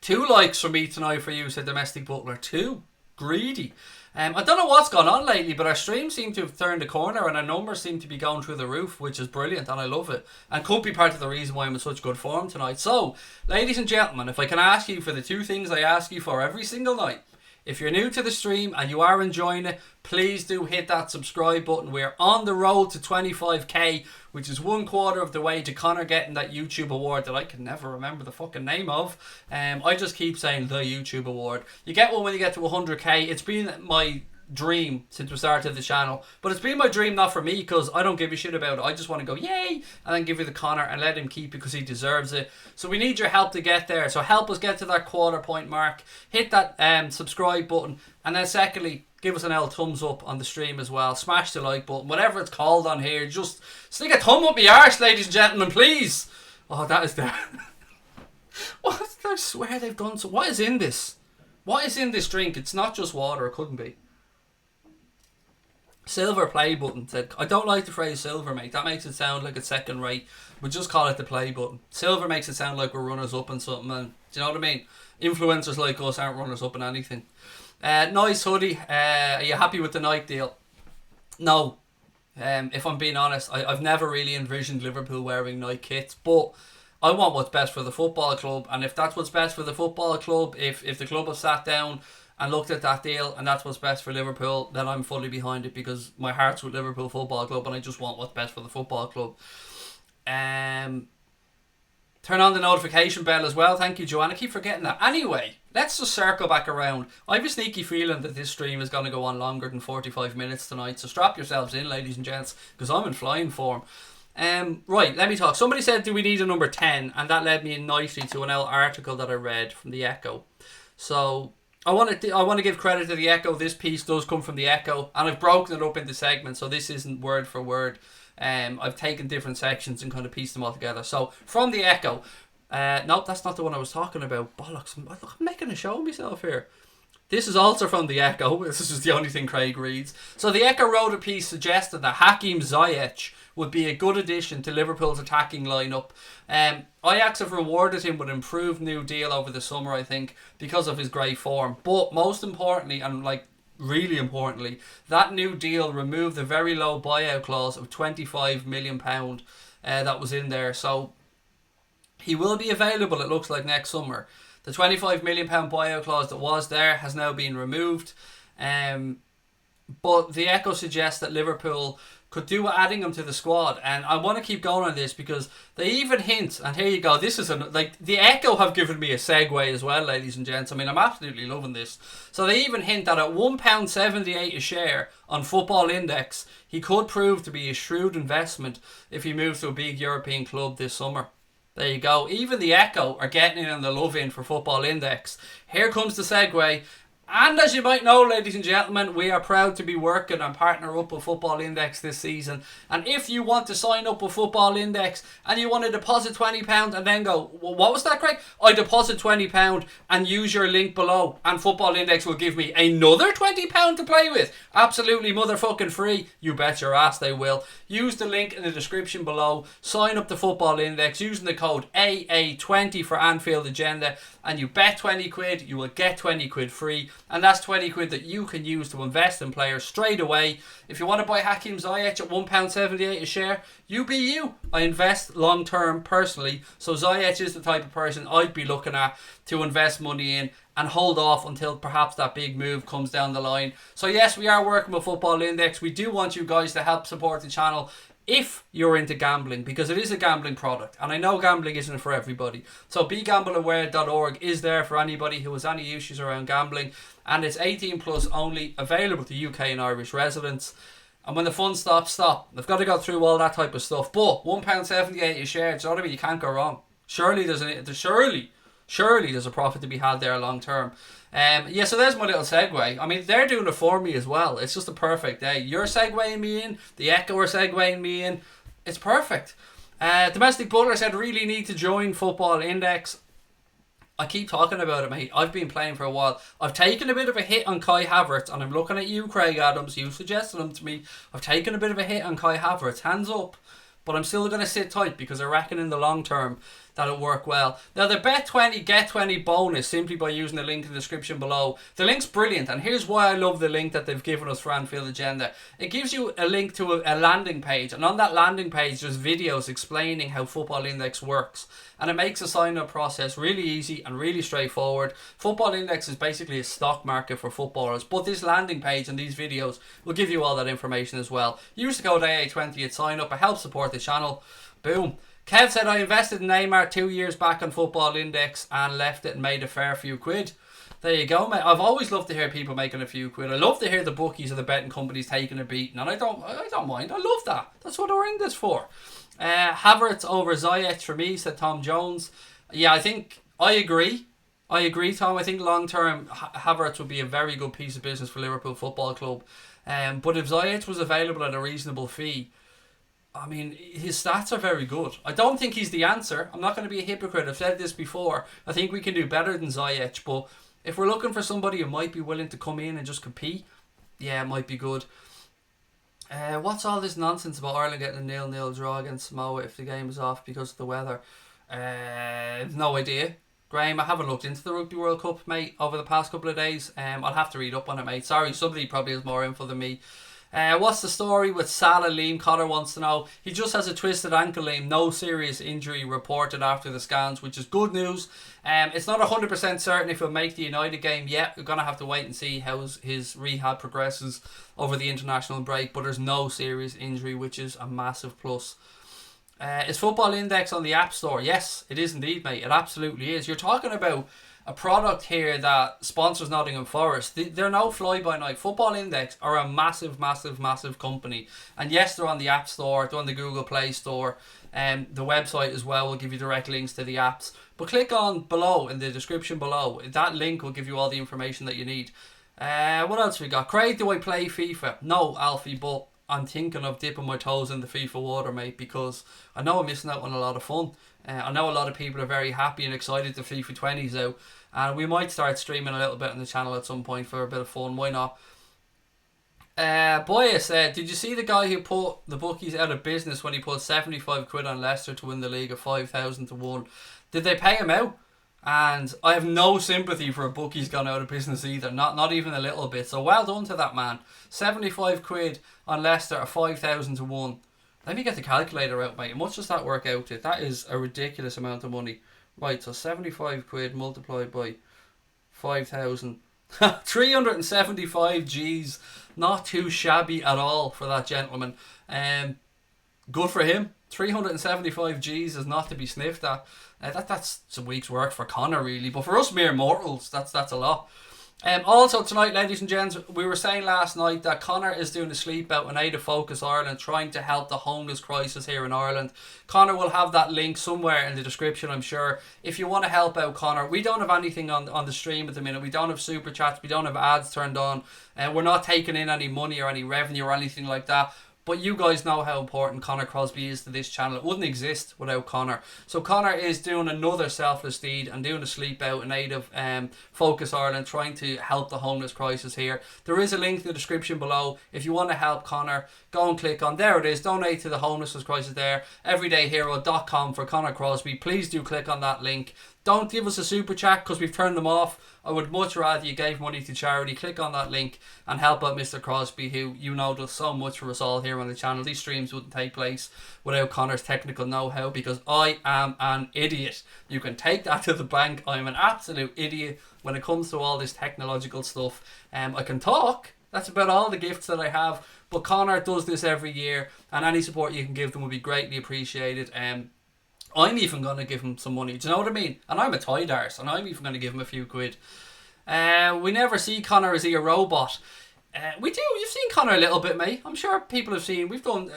2 likes from me tonight for you, said Domestic Butler. 2. Greedy. I don't know what's gone on lately, but our streams seem to have turned a corner and our numbers seem to be going through the roof, which is brilliant, and I love it. And could be part of the reason why I'm in such good form tonight. So, ladies and gentlemen, if I can ask you for the 2 things I ask you for every single night. If you're new to the stream and you are enjoying it, please do hit that subscribe button. We're on the road to 25k, which is 1/4 of the way to Connor getting that YouTube award that I can never remember the fucking name of. I just keep saying the YouTube award. You get one when you get to 100k. It's been my dream since we started the channel, but it's been my dream not for me because I don't give a shit about it. I just want to go yay and then give you the Connor and let him keep it because he deserves it. So we need your help to get there, so help us get to that 1/4 point mark. Hit that subscribe button, and then secondly, give us an L thumbs up on the stream as well. Smash the like button, whatever it's called on here. Just stick a thumb up my arse, ladies and gentlemen, please. Oh, that is there. What? I swear they've done so. What is in this? What is in this drink? It's not just water. It couldn't be. Silver play button said, I don't like the phrase silver, mate. That makes it sound like it's second rate. We'll just call it the play button. Silver makes it sound like we're runners up in something. And do you know what I mean? Influencers like us aren't runners up in anything. Nice hoodie. Are you happy with the Nike deal? No. If I'm being honest, I've never really envisioned Liverpool wearing Nike kits, but I want what's best for the football club, and if that's what's best for the football club, if the club have sat down and looked at that deal and that's what's best for Liverpool, then I'm fully behind it because my heart's with Liverpool Football Club and I just want what's best for the football club. Turn on the notification bell as well. Thank you, Joanne. I keep forgetting that. Anyway, let's just circle back around. I have a sneaky feeling that this stream is going to go on longer than 45 minutes tonight, so strap yourselves in, ladies and gents, because I'm in flying form. Right, let me talk. Somebody said, do we need a number 10? And that led me in nicely to an article that I read from the Echo. So I want to give credit to the Echo. This piece does come from the Echo, and I've broken it up into segments, so this isn't word for word. I've taken different sections and kind of pieced them all together. So from the Echo, nope, that's not the one I was talking about. Bollocks! I'm making a show of myself here. This is also from the Echo. This is the only thing Craig reads. So the Echo wrote a piece suggesting that Hakim Ziyech would be a good addition to Liverpool's attacking lineup. Ajax have rewarded him with an improved new deal over the summer, I think, because of his great form. But most importantly, and really importantly, that new deal removed the very low buyout clause of £25 million that was in there. So he will be available, it looks like, next summer. The £25 million buyout clause that was there has now been removed. But the Echo suggests that Liverpool could do adding him to the squad, and I want to keep going on this because they even hint, and here you go, this is the Echo have given me a segue as well, ladies and gents. I mean, I'm absolutely loving this. So they even hint that at £1.78 a share on Football Index, he could prove to be a shrewd investment if he moves to a big European club this summer. There you go. Even the Echo are getting in on the love in for Football Index. Here comes the segue. And as you might know, ladies and gentlemen, we are proud to be working and partner up with Football Index this season. And if you want to sign up with Football Index and you want to deposit £20 and then go, well, what was that, Craig? I deposit £20 and use your link below, and Football Index will give me another £20 to play with. Absolutely motherfucking free. You bet your ass they will. Use the link in the description below. Sign up to Football Index using the code AA20 for Anfield Agenda, and you bet 20 quid, you will get 20 quid free. And that's 20 quid that you can use to invest in players straight away. If you want to buy Hakim Ziyech at £1.78 a share, you be you. I invest long term personally, so Ziyech is the type of person I'd be looking at to invest money in and hold off until perhaps that big move comes down the line. So yes, we are working with Football Index. We do want you guys to help support the channel if you're into gambling, because it is a gambling product, and I know gambling isn't for everybody. So begambleaware.org is there for anybody who has any issues around gambling, and it's 18 plus only, available to UK and Irish residents. And when the fun stops, stop. They've got to go through all that type of stuff. But £1.78 a share, do you know what I mean? You can't go wrong. Surely there's a profit to be had there long term. Yeah, so there's my little segue. I mean, they're doing it for me as well. It's just a perfect day. You're segueing me in. The Echo are segueing me in. It's perfect. Domestic Butler said really need to join Football Index. I keep talking about it, mate. I've been playing for a while. I've taken a bit of a hit on Kai Havertz, and I'm looking at you, Craig Adams. You suggested him to me. I've taken a bit of a hit on Kai Havertz. Hands up. But I'm still going to sit tight because I reckon in the long term that'll work well. Now, the bet 20, get 20 bonus simply by using the link in the description below. The link's brilliant, and here's why I love the link that they've given us for Anfield Agenda. It gives you a link to a landing page, and on that landing page there's videos explaining how Football Index works. And it makes the sign-up process really easy and really straightforward. Football Index is basically a stock market for footballers, but this landing page and these videos will give you all that information as well. Use the code AA20 at sign-up. It helps support the channel. Boom. Kev said, I invested in Neymar 2 years back on Football Index and left it and made a fair few quid. There you go, mate. I've always loved to hear people making a few quid. I love to hear the bookies or the betting companies taking a beating, and I don't mind. I love that. That's what we're in this for. Havertz over Ziyech for me, said Tom Jones. Yeah, I agree, Tom. I think long term Havertz would be a very good piece of business for Liverpool Football Club. But if Ziyech was available at a reasonable fee, I mean, his stats are very good. I don't think he's the answer. I'm not going to be a hypocrite. I've said this before. I think we can do better than Ziyech, but if we're looking for somebody who might be willing to come in and just compete, yeah, it might be good. What's all this nonsense about Ireland getting a 0-0 draw against Samoa if the game is off because of the weather? No idea. Graham, I haven't looked into the Rugby World Cup, mate, over the past couple of days. I'll have to read up on it, mate. Sorry, somebody probably has more info than me. What's the story with Salah? Liam Cotter wants to know. He just has a twisted ankle, Liam. No serious injury reported after the scans, which is good news. It's not 100% certain if he'll make the United game yet. We're going to have to wait and see how his rehab progresses over the international break, but there's no serious injury, which is a massive plus. Is Football Index on the App Store? Yes, it is indeed, mate. It absolutely is. You're talking about a product here that sponsors Nottingham Forest. They're no fly-by-night. Football Index are a massive company. And yes, they're on the App Store, they're on the Google Play Store, and the website as well will give you direct links to the apps. But click on below, in the description below. That link will give you all the information that you need. What else we got? Craig, do I play FIFA? No, Alfie, but I'm thinking of dipping my toes in the FIFA water, mate, because I know I'm missing out on a lot of fun. I know a lot of people are very happy and excited to FIFA 20's out, and we might start streaming a little bit on the channel at some point for a bit of fun. Why not? Boya said, did you see the guy who put the bookies out of business when he put 75 quid on Leicester to win the league at 5,000 to 1? Did they pay him out? And I have no sympathy for a bookie's gone out of business either, not even a little bit. So well done to that man. 75 quid on Leicester at 5,000 to 1. Let me get the calculator out, mate. How much does that work out to? That is a ridiculous amount of money. Right, so 75 quid multiplied by 5,000. 375 G's. Not too shabby at all for that gentleman. Good for him. 375 G's is not to be sniffed at. That's a week's work for Connor, really. But for us mere mortals, that's a lot. Also tonight, ladies and gents, we were saying last night that Connor is doing a sleep out in aid of Focus Ireland, trying to help the homeless crisis here in Ireland. Connor will have that link somewhere in the description, I'm sure. If you want to help out Connor, we don't have anything on the stream at the minute. We don't have super chats, we don't have ads turned on, and we're not taking in any money or any revenue or anything like that. But you guys know how important Connor Crosby is to this channel. It wouldn't exist without Connor. So Connor is doing another selfless deed and doing a sleep out in aid of Focus Ireland, trying to help the homeless crisis here. There is a link in the description below. If you want to help Connor, go and click on, there it is, donate to the homelessness crisis there. everydayhero.com for Connor Crosby. Please do click on that link. Don't give us a super chat because we've turned them off. I would much rather you gave money to charity. Click on that link and help out Mr. Crosby, who you know does so much for us all here on the channel. These streams wouldn't take place without Connor's technical know-how, because I am an idiot. You can take that to the bank. I'm an absolute idiot when it comes to all this technological stuff. I can talk. That's about all the gifts that I have. But Connor does this every year, and any support you can give them would be greatly appreciated. I'm even going to give him some money. Do you know what I mean? And I'm a tight arse, and I'm even going to give him a few quid. We never see Connor as he a robot. We do. You've seen Connor a little bit, mate. I'm sure people have seen. We've done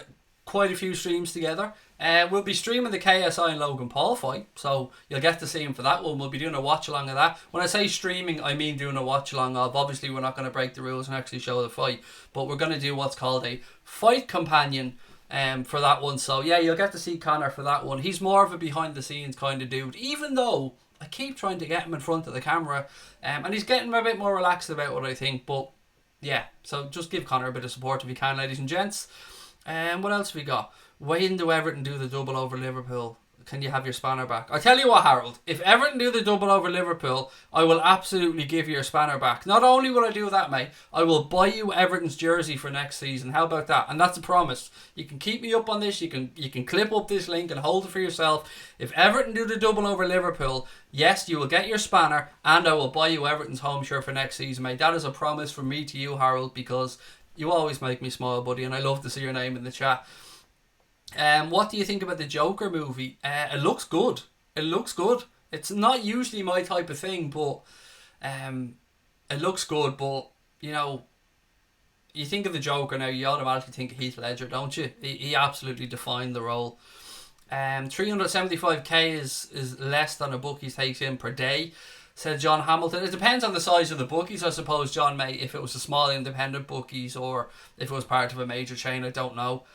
quite a few streams together. We'll be streaming the KSI and Logan Paul fight, so you'll get to see him for that one. We'll be doing a watch along of that. When I say streaming, I mean doing a watch along of. Obviously, we're not going to break the rules and actually show the fight, but we're going to do what's called a fight companion for that one. So yeah, you'll get to see Connor for that one. He's more of a behind the scenes kind of dude, even though I keep trying to get him in front of the camera, and he's getting a bit more relaxed about what I think. But yeah, so just give Connor a bit of support if you can, ladies and gents. What else we got? When do Everton do the double over Liverpool? Can you have your spanner back? I tell you what, Harold, if Everton do the double over Liverpool, I will absolutely give you your spanner back. Not only will I do that, mate, I will buy you Everton's jersey for next season. How about that? And that's a promise. You can keep me up on this. You can clip up this link and hold it for yourself. If Everton do the double over Liverpool, yes, you will get your spanner, and I will buy you Everton's home shirt for next season, mate. That is a promise from me to you, Harold, because you always make me smile, buddy, and I love to see your name in the chat. What do you think about the Joker movie? It looks good. It looks good. It's not usually my type of thing, but it looks good. But, you know, you think of the Joker now, you automatically think of Heath Ledger, don't you? He absolutely defined the role. 375k is less than a bookies takes in per day, said John Hamilton. It depends on the size of the bookies, I suppose, John, mate. If it was a small independent bookies or if it was part of a major chain, I don't know.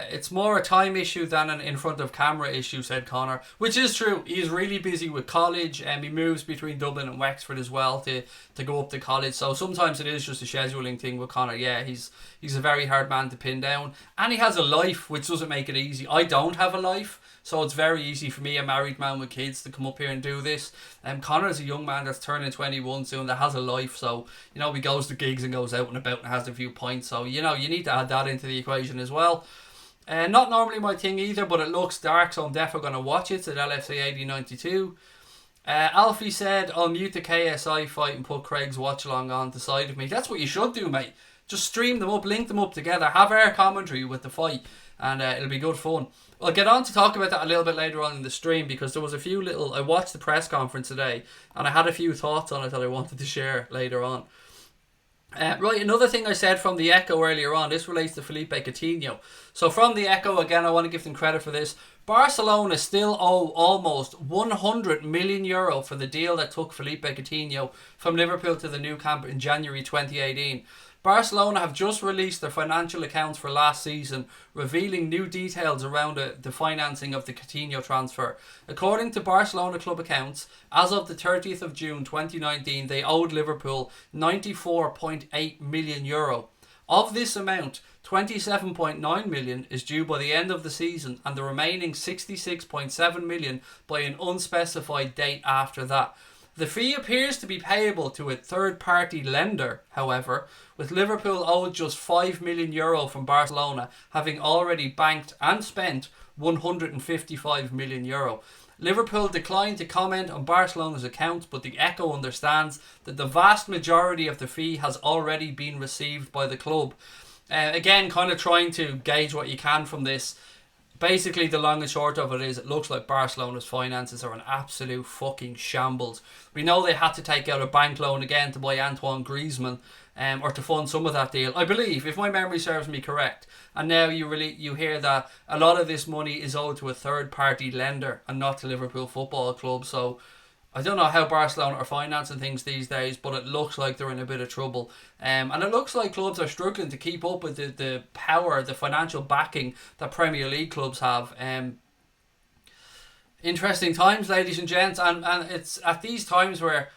It's more a time issue than an in front of camera issue, said Connor, which is true. He's really busy with college, and he moves between Dublin and Wexford as well to go up to college, so sometimes it is just a scheduling thing with Connor. Yeah, he's a very hard man to pin down, and he has a life which doesn't make it easy. I don't have a life, so it's very easy for me, a married man with kids, to come up here and do this. Connor is a young man that's turning 21 soon, that has a life, so, you know, he goes to gigs and goes out and about and has a few pints, so, you know, you need to add that into the equation as well. Not normally my thing either, but it looks dark, so I'm definitely going to watch it. It's at LFC 8092. Alfie said, I'll mute the KSI fight and put Craig's watch-along on the side of me. That's what you should do, mate. Just stream them up, link them up together, have our commentary with the fight, and it'll be good fun. I'll get on to talk about that a little bit later on in the stream, because there was a few little... I watched the press conference today, and I had a few thoughts on it that I wanted to share later on. Right, another thing I said from the Echo earlier on, this relates to Felipe Coutinho. So from the Echo, again, I want to give them credit for this. Barcelona still owe almost 100 million euro for the deal that took Felipe Coutinho from Liverpool to the Nou Camp in January 2018. Barcelona have just released their financial accounts for last season, revealing new details around the financing of the Coutinho transfer. According to Barcelona club accounts, as of the 30th of June 2019, they owed Liverpool 94.8 million euro. Of this amount, 27.9 million is due by the end of the season, and the remaining 66.7 million by an unspecified date after that. The fee appears to be payable to a third-party lender, however, with Liverpool owed just 5 million euro from Barcelona, having already banked and spent 155 million euro. Liverpool declined to comment on Barcelona's accounts, but the Echo understands that the vast majority of the fee has already been received by the club. Again, kind of trying to gauge what you can from this. Basically, the long and short of it is, it looks like Barcelona's finances are an absolute fucking shambles. We know they had to take out a bank loan again to buy Antoine Griezmann, or to fund some of that deal, I believe, if my memory serves me correct. And now you hear that a lot of this money is owed to a third party lender and not to Liverpool Football Club. So I don't know how Barcelona are financing things these days, but it looks like they're in a bit of trouble. And it looks like clubs are struggling to keep up with the power, the financial backing that Premier League clubs have. Interesting times, ladies and gents. And it's at these times where,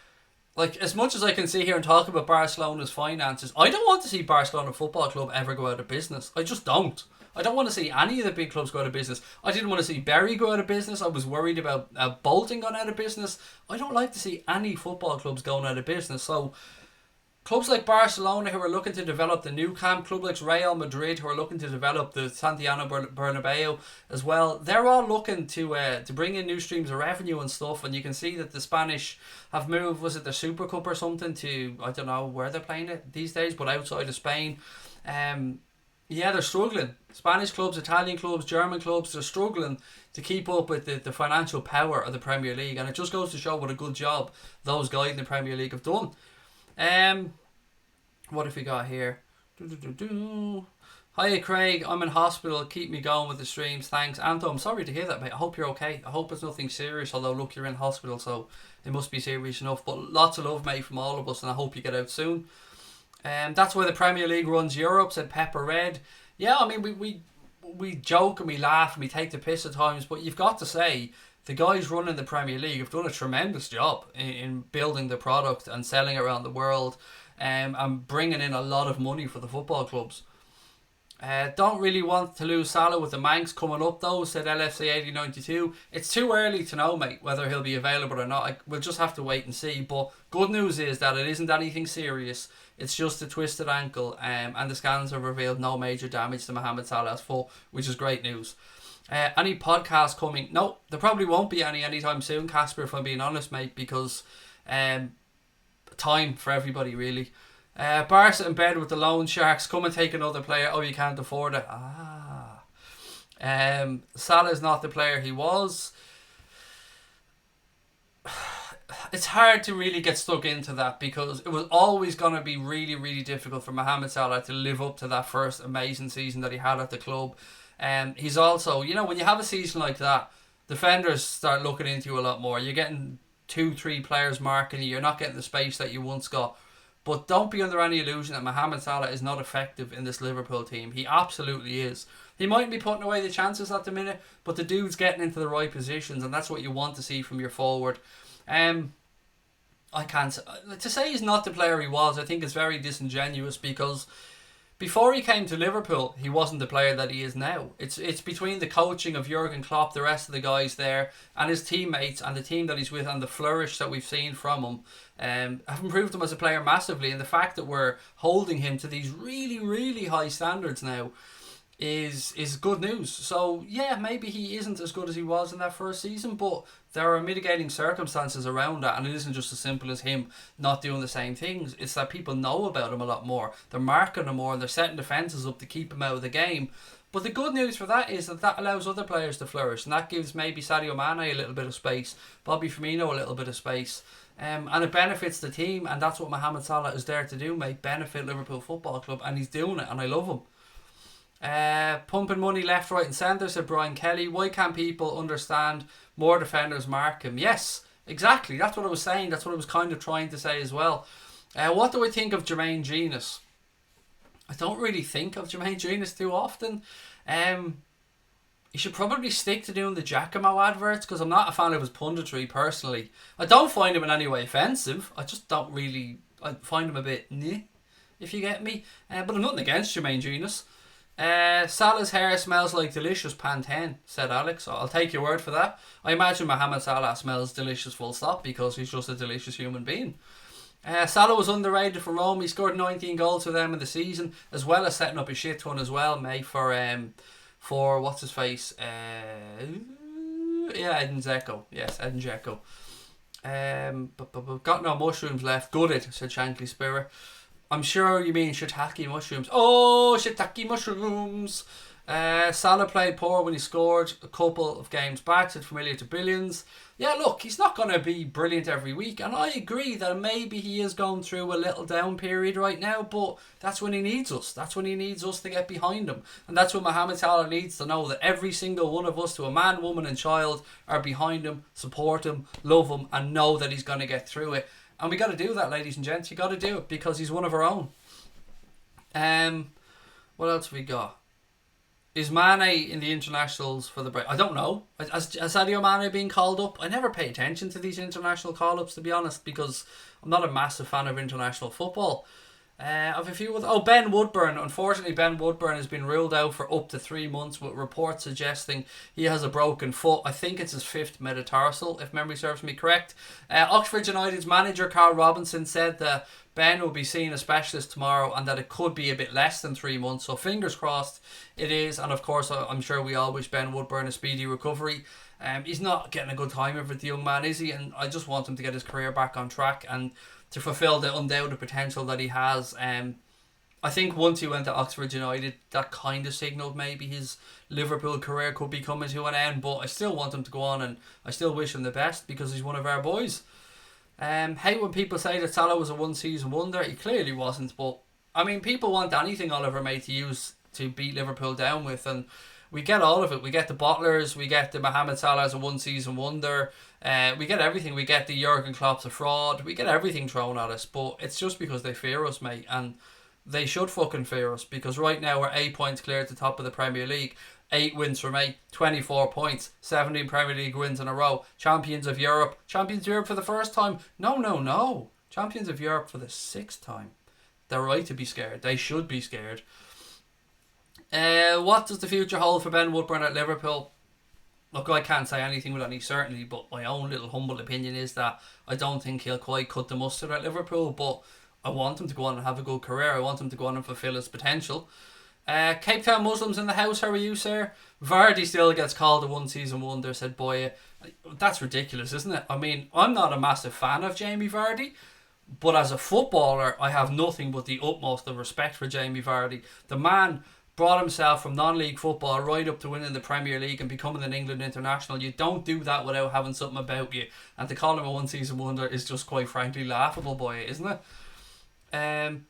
like, as much as I can sit here and talk about Barcelona's finances, I don't want to see Barcelona Football Club ever go out of business. I just don't. I don't want to see any of the big clubs go out of business. I didn't want to see Bury go out of business. I was worried about Bolton going out of business. I don't like to see any football clubs going out of business. So clubs like Barcelona, who are looking to develop the new camp, clubs like Real Madrid, who are looking to develop the Santiago Bernabeu as well, they're all looking to bring in new streams of revenue and stuff. And you can see that the Spanish have moved, was it the Super Cup or something, to, I don't know where they're playing it these days, but outside of Spain. Yeah, they're struggling. Spanish clubs, Italian clubs, German clubs, they're struggling to keep up with the financial power of the Premier League. And it just goes to show what a good job those guys in the Premier League have done. What have we got here? Hiya, Craig. I'm in hospital. Keep me going with the streams. Thanks. Anto, I'm sorry to hear that, mate. I hope you're okay. I hope it's nothing serious. Although, look, you're in hospital, so it must be serious enough. But lots of love, mate, from all of us. And I hope you get out soon. That's why the Premier League runs Europe, said Pepper Red. Yeah, I mean, we joke and we laugh and we take the piss at times, but you've got to say the guys running the Premier League have done a tremendous job in building the product and selling it around the world, and bringing in a lot of money for the football clubs. Don't really want to lose Salah with the Manx coming up though, said LFC 8092. It's too early to know, mate, whether he'll be available or not. We'll just have to wait and see. But good news is that it isn't anything serious. It's just a twisted ankle, and the scans have revealed no major damage to Mohamed Salah's foot, which is great news. Any podcast coming? No, there probably won't be any anytime soon, Casper, if I'm being honest, mate, because time for everybody, really. Barca in bed with the loan sharks. Come and take another player. Oh, you can't afford it. Salah's not the player he was. It's hard to really get stuck into that, because it was always going to be really, really difficult for Mohamed Salah to live up to that first amazing season that he had at the club. He's also, you know, when you have a season like that, defenders start looking into you a lot more. You're getting 2-3 players marking you. You're not getting the space that you once got. But don't be under any illusion that Mohamed Salah is not effective in this Liverpool team. He absolutely is. He mightn't be putting away the chances at the minute, but the dude's getting into the right positions, and that's what you want to see from your forward. I can't to say he's not the player he was. I think it's very disingenuous, because before he came to Liverpool, he wasn't the player that he is now. It's between the coaching of Jurgen Klopp, the rest of the guys there, and his teammates and the team that he's with, and the flourish that we've seen from him, have improved him as a player massively. And the fact that we're holding him to these really, really high standards now is good news. So yeah, maybe he isn't as good as he was in that first season, but there are mitigating circumstances around that, and it isn't just as simple as him not doing the same things. It's that people know about him a lot more. They're marking him more, and they're setting defences up to keep him out of the game. But the good news for that is that allows other players to flourish, and that gives maybe Sadio Mane a little bit of space, Bobby Firmino a little bit of space, and it benefits the team. And that's what Mohamed Salah is there to do, mate, benefit Liverpool Football Club, and he's doing it, and I love him. Pumping money left, right and centre, said Brian Kelly. Why can't people understand more defenders mark him? Yes, exactly, that's what I was saying. That's what I was kind of trying to say as well. What do I think of Jermaine Genius? I don't really think of Jermaine Genius too often. He should probably stick to doing the Giacomo adverts, because I'm not a fan of his punditry personally. I don't find him in any way offensive. I just don't really, I find him a bit meh, if you get me. But I'm nothing against Jermaine Genius. Salah's hair smells like delicious Pantene, said Alex. I'll take your word for that. I imagine Mohamed Salah smells delicious full stop, because he's just a delicious human being. Salah was underrated for Rome. He scored 19 goals for them in the season, as well as setting up a shit ton as well, mate, for what's his face? Edin Dzeko. Yes, Edin Dzeko. Got no mushrooms left. Gutted, said Shankly Spirit. I'm sure you mean shiitake mushrooms. Oh, shiitake mushrooms. Salah played poor when he scored a couple of games back, said familiar to billions. Yeah, look, he's not going to be brilliant every week, and I agree that maybe he is going through a little down period right now, but that's when he needs us. That's when he needs us to get behind him. And that's when Mohamed Salah needs to know that every single one of us, to a man, woman and child, are behind him, support him, love him, and know that he's going to get through it. And we got to do that, ladies and gents. You got to do it because he's one of our own. What else have we got? Is Mane in the internationals for the break? I don't know. Has Sadio Mane been called up? I never pay attention to these international call-ups, to be honest, because I'm not a massive fan of international football. I have a few. Ben Woodburn. Unfortunately, Ben Woodburn has been ruled out for up to 3 months, with reports suggesting he has a broken foot. I think it's his 5th metatarsal, if memory serves me correct. Oxford United's manager Carl Robinson said that Ben will be seeing a specialist tomorrow and that it could be a bit less than 3 months. So fingers crossed it is. And of course, I'm sure we all wish Ben Woodburn a speedy recovery. He's not getting a good time of it, the young man, is he? And I just want him to get his career back on track and to fulfil the undoubted potential that he has. I think once he went to Oxford United, that kind of signalled maybe his Liverpool career could be coming to an end, but I still want him to go on and I still wish him the best because he's one of our boys. Hate when people say that Salah was a one-season wonder. He clearly wasn't, but I mean, people want anything, Oliver, mate, to use to beat Liverpool down with, and we get all of it. We get the bottlers, we get the Mohamed Salah as a one-season wonder, we get everything. We get the Jurgen Klopp's a fraud. We get everything thrown at us, but it's just because they fear us, mate, and they should fucking fear us, because right now we're 8 points clear at the top of the Premier League. 8 wins from 8, 24 points, 17 Premier League wins in a row. Champions of Europe for the first time. No. Champions of Europe for the 6th time. They're right to be scared. They should be scared. What does the future hold for Ben Woodburn at Liverpool? Look, I can't say anything with any certainty, but my own little humble opinion is that I don't think he'll quite cut the mustard at Liverpool, but I want him to go on and have a good career. I want him to go on and fulfil his potential. Cape Town Muslims in the house, how are you, sir? Vardy still gets called a one-season wonder, said Boya. That's ridiculous, isn't it? I mean, I'm not a massive fan of Jamie Vardy, but as a footballer, I have nothing but the utmost of respect for Jamie Vardy. The man brought himself from non-league football right up to winning the Premier League and becoming an England international. You don't do that without having something about you. And to call him a one-season wonder is just quite frankly laughable, Boya, isn't it?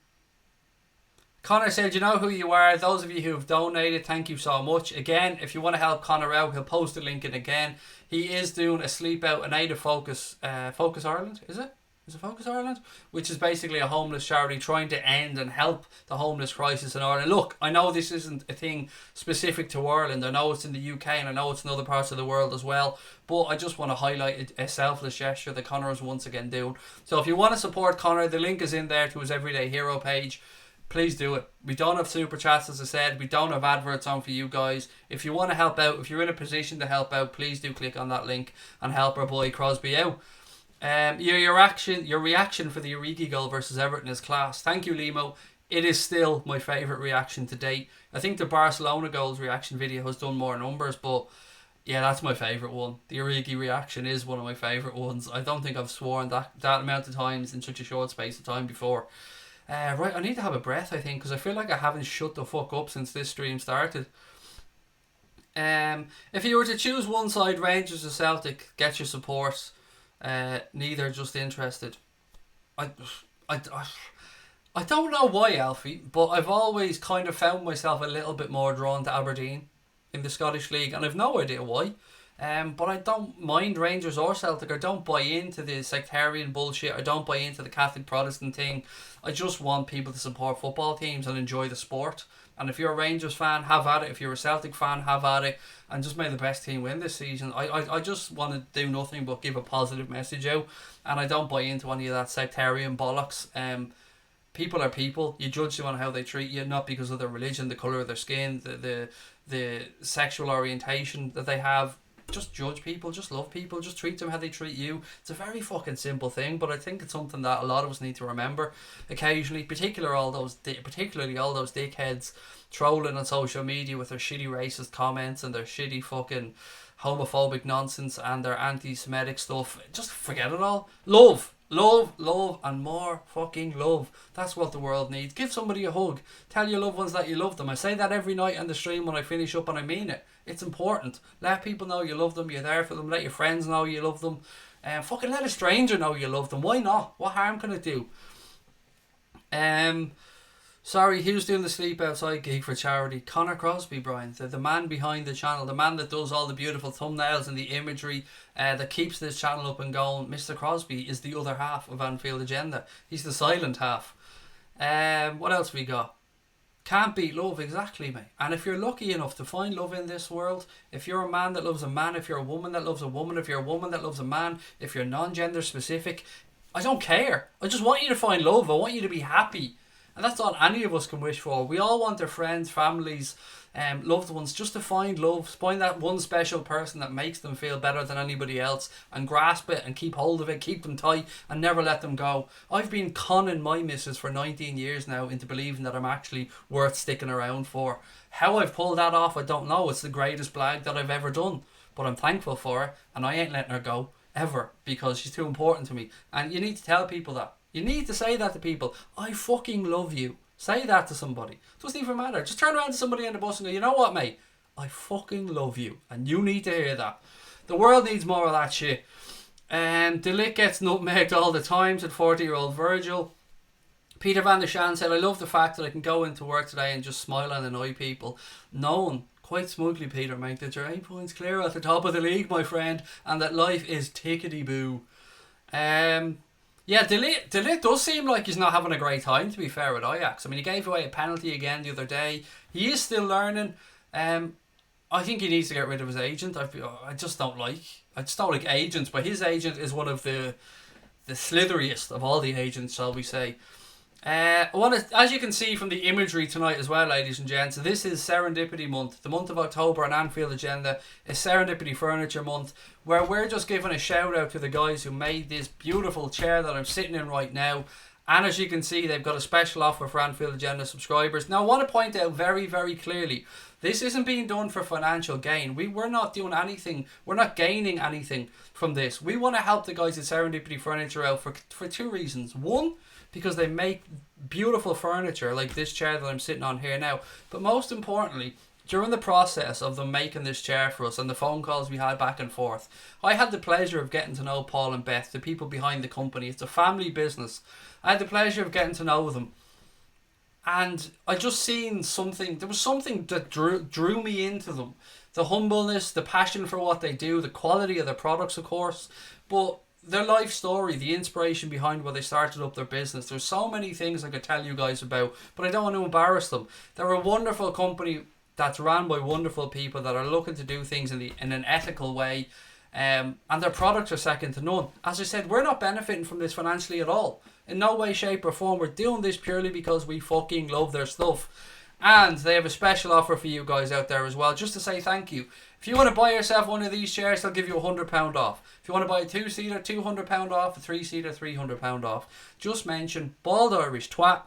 Connor said, you know who you are. Those of you who have donated, thank you so much. Again, if you want to help Connor out, he'll post the link in again. He is doing a sleep out and aid of Focus Ireland, is it? Is it Focus Ireland? Which is basically a homeless charity trying to end and help the homeless crisis in Ireland. Look, I know this isn't a thing specific to Ireland. I know it's in the UK and I know it's in other parts of the world as well. But I just want to highlight a selfless gesture that Connor is once again doing. So if you want to support Connor, the link is in there to his Everyday Hero page. Please do it. We don't have super chats, as I said. We don't have adverts on for you guys. If you want to help out, if you're in a position to help out, please do click on that link and help our boy Crosby out. Your reaction for the Origi goal versus Everton is class. Thank you, Limo. It is still my favourite reaction to date. I think the Barcelona goals reaction video has done more numbers, but yeah, that's my favourite one. The Origi reaction is one of my favourite ones. I don't think I've sworn that amount of times in such a short space of time before. Right, I need to have a breath, I think, because I feel like I haven't shut the fuck up since this stream started. If you were to choose one side, Rangers or Celtic, get your support. Neither, just interested. I don't know why, Alfie, but I've always kind of found myself a little bit more drawn to Aberdeen in the Scottish League, and I've no idea why. But I don't mind Rangers or Celtic. I don't buy into the sectarian bullshit. I don't buy into the Catholic Protestant thing. I just want people to support football teams and enjoy the sport. And if you're a Rangers fan, have at it. If you're a Celtic fan, have at it. And just may the best team win this season. I just want to do nothing but give a positive message out. And I don't buy into any of that sectarian bollocks. People are people. You judge them on how they treat you, not because of their religion, the colour of their skin, the sexual orientation that they have. Just judge people, just love people, just treat them how they treat you. It's a very fucking simple thing, but I think it's something that a lot of us need to remember occasionally, particularly all those dickheads trolling on social media with their shitty racist comments and their shitty fucking homophobic nonsense and their anti-Semitic stuff. Just forget it all. Love, and more fucking love. That's what the world needs. Give somebody a hug. Tell your loved ones that you love them. I say that every night on the stream when I finish up, and I mean it. It's important. Let people know you love them. You're there for them. Let your friends know you love them. Fucking let a stranger know you love them. Why not? What harm can it do? Sorry, who's doing the sleep outside gig for charity? Connor Crosby, Brian, the man behind the channel, the man that does all the beautiful thumbnails and the imagery that keeps this channel up and going. Mr. Crosby is the other half of Anfield Agenda. He's the silent half. What else we got? Can't beat love, exactly, mate. And if you're lucky enough to find love in this world, if you're a man that loves a man, if you're a woman that loves a woman, if you're a woman that loves a man, if you're non-gender specific, I don't care. I just want you to find love. I want you to be happy. And that's all any of us can wish for. We all want our friends, families, loved ones just to find love, find that one special person that makes them feel better than anybody else, and grasp it and keep hold of it, keep them tight and never let them go. I've been conning my missus for 19 years now into believing that I'm actually worth sticking around for. How I've pulled that off, I don't know. It's the greatest blag that I've ever done, but I'm thankful for it, and I ain't letting her go ever, because she's too important to me. And you need to tell people that. You need to say that to people. I fucking love you. Say that to somebody. It doesn't even matter. Just turn around to somebody on the bus and go, you know what, mate? I fucking love you. And you need to hear that. The world needs more of that shit. And Dijk gets nutmegged all the time, said 40-year-old Virgil. Peter Van der Shan said, I love the fact that I can go into work today and just smile and annoy people. Knowing quite smugly, Peter, mate, that you're 8 points clear at the top of the league, my friend, and that life is tickety-boo. Yeah, Dijk does seem like he's not having a great time, to be fair, with Ajax. I mean, he gave away a penalty again the other day. He is still learning. I think he needs to get rid of his agent. I just don't like agents, but his agent is one of the slitheriest of all the agents, shall we say. As you can see from the imagery tonight as well, ladies and gents, this is Serendipity month. The month of October on Anfield Agenda is Serendipity Furniture month, where we're just giving a shout out to the guys who made this beautiful chair that I'm sitting in right now. And as you can see, they've got a special offer for Anfield Agenda subscribers. Now I want to point out very, very clearly, this isn't being done for financial gain. We're not doing anything. We're not gaining anything from this. We want to help the guys at Serendipity Furniture out for two reasons. One, because they make beautiful furniture like this chair that I'm sitting on here now. But most importantly, during the process of them making this chair for us and the phone calls we had back and forth, I had the pleasure of getting to know Paul and Beth, the people behind the company. It's a family business. I had the pleasure of getting to know them. And I just seen something, there was something that drew me into them. The humbleness, the passion for what they do, the quality of their products, of course, but their life story, the inspiration behind why they started up their business. There's so many things I could tell you guys about, but I don't want to embarrass them. They're a wonderful company that's run by wonderful people that are looking to do things in an ethical way, and their products are second to none. As I said, we're not benefiting from this financially at all. In no way, shape or form. We're doing this purely because we fucking love their stuff. And they have a special offer for you guys out there as well, just to say thank you. If you want to buy yourself one of these chairs, they'll give you £100 off. If you want to buy a 2-seater, £200 off. A 3-seater, £300 off. Just mention Bald Irish Twat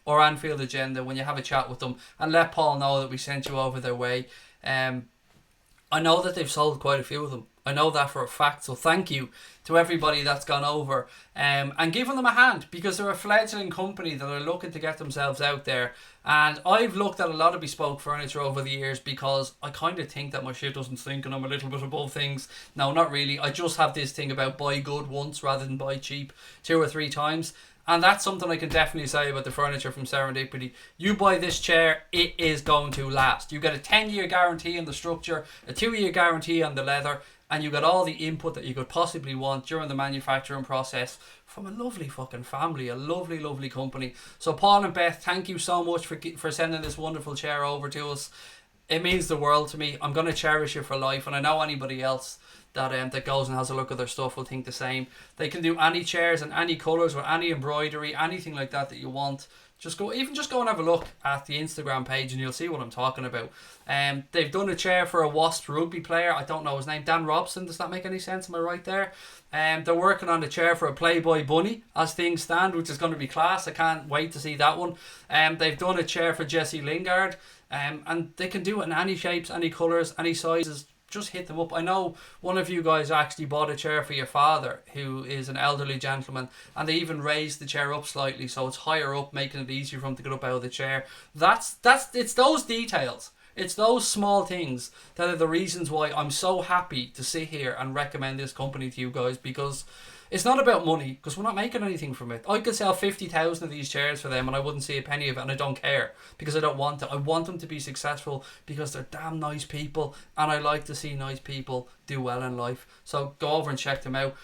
or Anfield Agenda when you have a chat with them, and let Paul know that we sent you over their way. I know that they've sold quite a few of them. I know that for a fact, so thank you to everybody that's gone over and giving them a hand, because they're a fledgling company that are looking to get themselves out there. And I've looked at a lot of bespoke furniture over the years because I kind of think that my shit doesn't stink and I'm a little bit above things. No, not really. I just have this thing about buy good once rather than buy cheap 2 or 3 times. And that's something I can definitely say about the furniture from Serendipity. You buy this chair, it is going to last. You get a 10-year guarantee on the structure, a 2-year guarantee on the leather, and you got all the input that you could possibly want during the manufacturing process from a lovely fucking family, a lovely, lovely company. So Paul and Beth, thank you so much for sending this wonderful chair over to us. It means the world to me. I'm going to cherish it for life, and I know anybody else that goes and has a look at their stuff will think the same. They can do any chairs and any colours with any embroidery, anything like that you want. Just go and have a look at the Instagram page and you'll see what I'm talking about. They've done a chair for a Wasps rugby player. I don't know his name. Dan Robson. Does that make any sense? Am I right there? They're working on a chair for a Playboy bunny as things stand, which is going to be class. I can't wait to see that one. They've done a chair for Jesse Lingard. And they can do it in any shapes, any colours, any sizes. Just hit them up. I know one of you guys actually bought a chair for your father, who is an elderly gentleman, and they even raised the chair up slightly so it's higher up, making it easier for him to get up out of the chair. It's those details. It's those small things that are the reasons why I'm so happy to sit here and recommend this company to you guys, because it's not about money, because we're not making anything from it. I could sell 50,000 of these chairs for them and I wouldn't see a penny of it, and I don't care, because I don't want it. I want them to be successful because they're damn nice people, and I like to see nice people do well in life. So go over and check them out.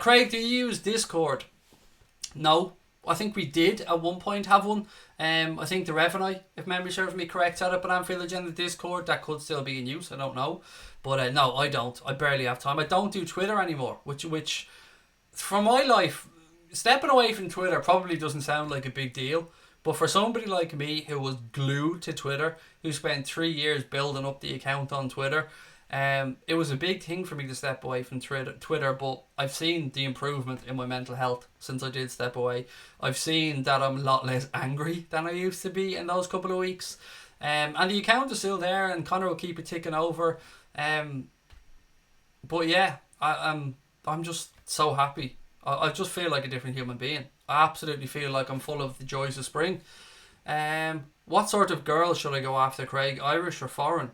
Craig, do you use Discord? No. I think we did at one point have one. I think the Rev and I, if memory serves me correct, set up an Anfield Agenda Discord. That could still be in use, I don't know. But no, I don't. I barely have time. I don't do Twitter anymore, which for my life, stepping away from Twitter probably doesn't sound like a big deal. But for somebody like me who was glued to Twitter, who spent 3 years building up the account on Twitter, it was a big thing for me to step away from Twitter, but I've seen the improvement in my mental health since I did step away. I've seen that I'm a lot less angry than I used to be in those couple of weeks. And the account is still there, and Connor will keep it ticking over. But yeah, I'm just so happy. I just feel like a different human being. I absolutely feel like I'm full of the joys of spring. What sort of girl should I go after, Craig? Irish or foreign?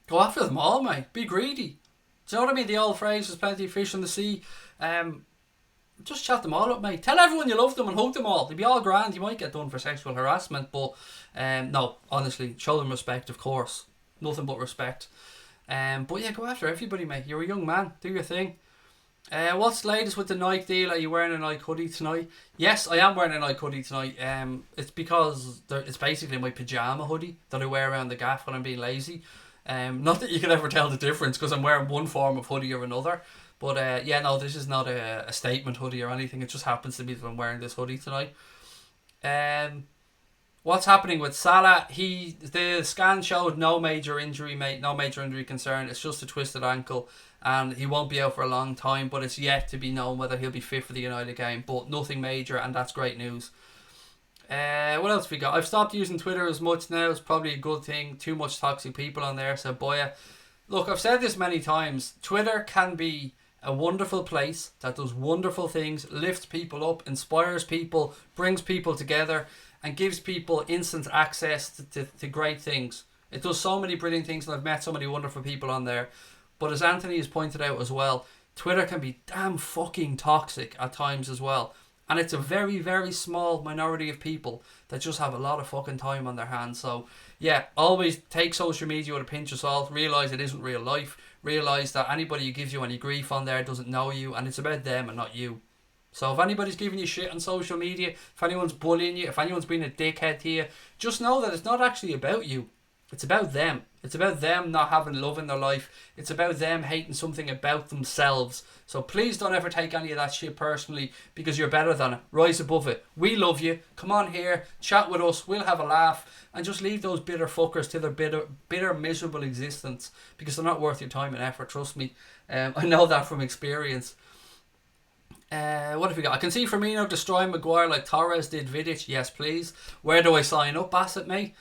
Go after them all, mate. Be greedy. Do you know what I mean? The old phrase, there's plenty of fish in the sea. Just chat them all up, mate. Tell everyone you love them and hug them all. They'll be all grand. You might get done for sexual harassment, but no, honestly, show them respect, of course. Nothing but respect. But yeah, go after everybody, mate. You're a young man. Do your thing. What's the latest with the Nike deal? Are you wearing a Nike hoodie tonight? Yes, I am wearing a Nike hoodie tonight. It's because it's basically my pyjama hoodie that I wear around the gaff when I'm being lazy. Not that you can ever tell the difference, because I'm wearing one form of hoodie or another. But yeah, no, this is not a statement hoodie or anything. It just happens to be that I'm wearing this hoodie tonight. What's happening with Salah? The scan showed no major injury, mate. No major injury concern. It's just a twisted ankle, and he won't be out for a long time. But it's yet to be known whether he'll be fit for the United game. But nothing major, and that's great news. What else we got? I've stopped using Twitter as much now. It's probably a good thing. Too much toxic people on there. So boy, look, I've said this many times. Twitter can be a wonderful place that does wonderful things, lifts people up, inspires people, brings people together, and gives people instant access to great things. It does so many brilliant things, and I've met so many wonderful people on there. But as Anthony has pointed out as well, Twitter can be damn fucking toxic at times as well. And it's a very, very small minority of people that just have a lot of fucking time on their hands. So, yeah, always take social media with a pinch of salt. Realise it isn't real life. Realise that anybody who gives you any grief on there doesn't know you. And it's about them and not you. So if anybody's giving you shit on social media, if anyone's bullying you, if anyone's being a dickhead to you, just know that it's not actually about you. It's about them. It's about them not having love in their life. It's about them hating something about themselves. So please don't ever take any of that shit personally, because you're better than it. Rise above it. We love you. Come on here, chat with us. We'll have a laugh, and just leave those bitter fuckers to their bitter, miserable existence, because they're not worth your time and effort. Trust me. I know that from experience. What have we got? I can see Firmino destroying Maguire like Torres did Vidic. Yes, please. Where do I sign up, Bassett, mate?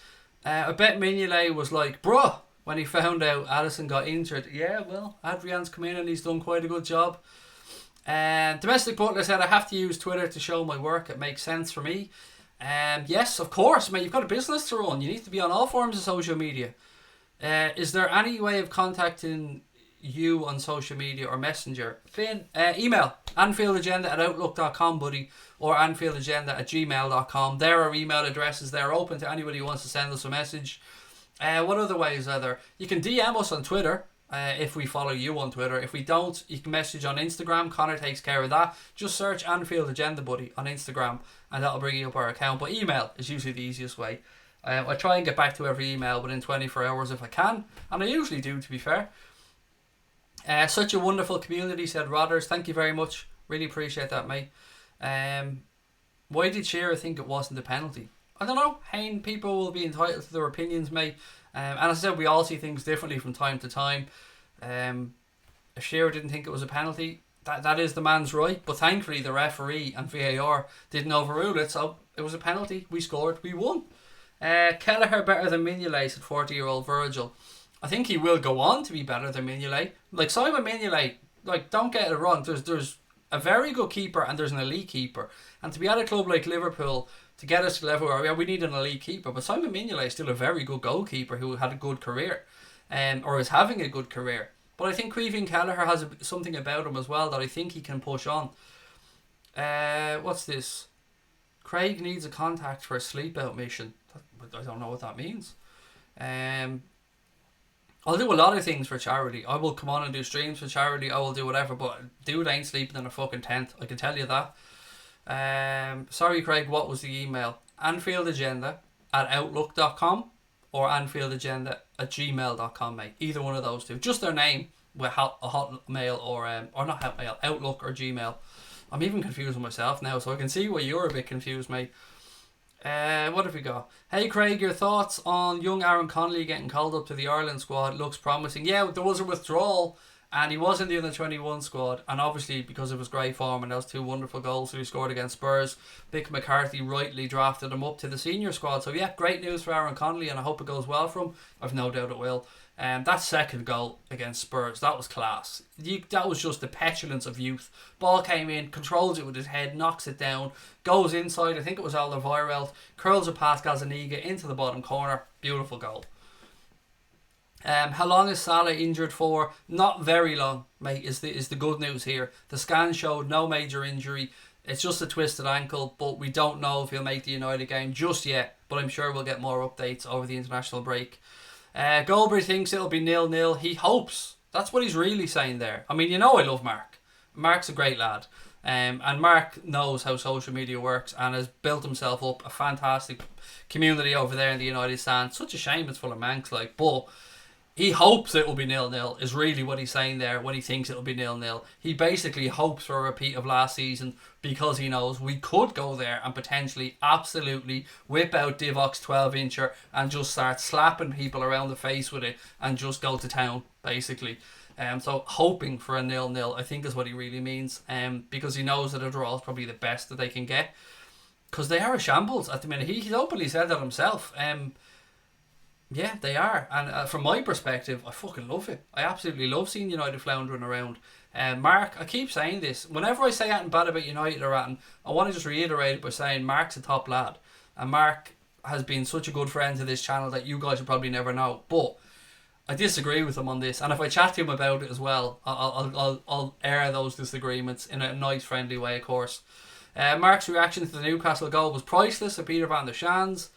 I bet Mignolet was like, bruh, when he found out Addison got injured. Yeah, well, Adrian's come in and he's done quite a good job. Domestic Butler said, I have to use Twitter to show my work. It makes sense for me. Yes, of course, mate. You've got a business to run. You need to be on all forms of social media. Is there any way of contacting you on social media or messenger? Finn, email AnfieldAgenda@outlook.com, buddy, or AnfieldAgenda@gmail.com. There are email addresses. They're open to anybody who wants to send us a message. What other ways are there? You can DM us on Twitter if we follow you on Twitter. If we don't, you can message on Instagram. Connor takes care of that. Just search Anfield Agenda, buddy, on Instagram, and that'll bring you up our account. But email is usually the easiest way. I try and get back to every email within 24 hours if I can, and I usually do, to be fair. Such a wonderful community, said Rodders. Thank you very much. Really appreciate that, mate. Why did Shearer think it wasn't a penalty? I don't know. Hayne, people will be entitled to their opinions, mate. And as I said, we all see things differently from time to time. If Shearer didn't think it was a penalty, that is the man's right. But thankfully, the referee and VAR didn't overrule it, so it was a penalty. We scored. We won. Kelleher better than Mignolet, said 40-year-old Virgil. I think he will go on to be better than Mignolet. Like Simon Mignolet, like don't get it wrong. There's a very good keeper and there's an elite keeper. And to be at a club like Liverpool, to get us to the level where we need an elite keeper. But Simon Mignolet is still a very good goalkeeper who had a good career, or is having a good career. But I think Caoimhín Kelleher has something about him as well that I think he can push on. What's this? Craig needs a contact for a sleep out mission. I don't know what that means. I'll do a lot of things for charity. I will come on and do streams for charity. I will do whatever, but dude ain't sleeping in a fucking tent. I can tell you that. Sorry, Craig, what was the email? AnfieldAgenda@outlook.com or AnfieldAgenda@gmail.com, mate. Either one of those two. Just their name with a Hotmail or not Hotmail, Outlook or Gmail. I'm even confused with myself now, so I can see why you're a bit confused, mate. What have we got? Hey Craig, your thoughts on young Aaron Connolly getting called up to the Ireland squad? Looks promising. Yeah, there was a withdrawal and he was in the under-21 squad, and obviously because of his great form and those two wonderful goals that he scored against Spurs, Mick McCarthy rightly drafted him up to the senior squad. So yeah, great news for Aaron Connolly, and I hope it goes well for him. I've no doubt it will. That second goal against Spurs, that was class. That was just the petulance of youth. Ball came in, controls it with his head, knocks it down, goes inside, I think it was Alderweireld, curls it past Gazaniga into the bottom corner. Beautiful goal. How long is Salah injured for? Not very long, mate, is the good news here. The scan showed no major injury. It's just a twisted ankle, but we don't know if he'll make the United game just yet. But I'm sure we'll get more updates over the international break. Goldberg thinks it'll be 0-0. He hopes. That's what he's really saying there. I mean, you know I love Mark. Mark's a great lad. And Mark knows how social media works and has built himself up a fantastic community over there in the United stand. Such a shame it's full of Manx, but he hopes it will be 0-0 is really what he's saying there when he thinks it'll be 0-0. He basically hopes for a repeat of last season because he knows we could go there and potentially absolutely whip out Divock's 12-incher and just start slapping people around the face with it and just go to town, basically. So hoping for a 0-0, I think, is what he really means, because he knows that a draw is probably the best that they can get, because they are a shambles at the minute. He's openly said that himself. Yeah, they are. And from my perspective, I fucking love it. I absolutely love seeing United floundering around. Mark, I keep saying this. Whenever I say anything bad about United or anything, I want to just reiterate it by saying Mark's a top lad. And Mark has been such a good friend to this channel that you guys will probably never know. But I disagree with him on this. And if I chat to him about it as well, I'll air those disagreements in a nice, friendly way, of course. Mark's reaction to the Newcastle goal was priceless. Peter van der Schaans.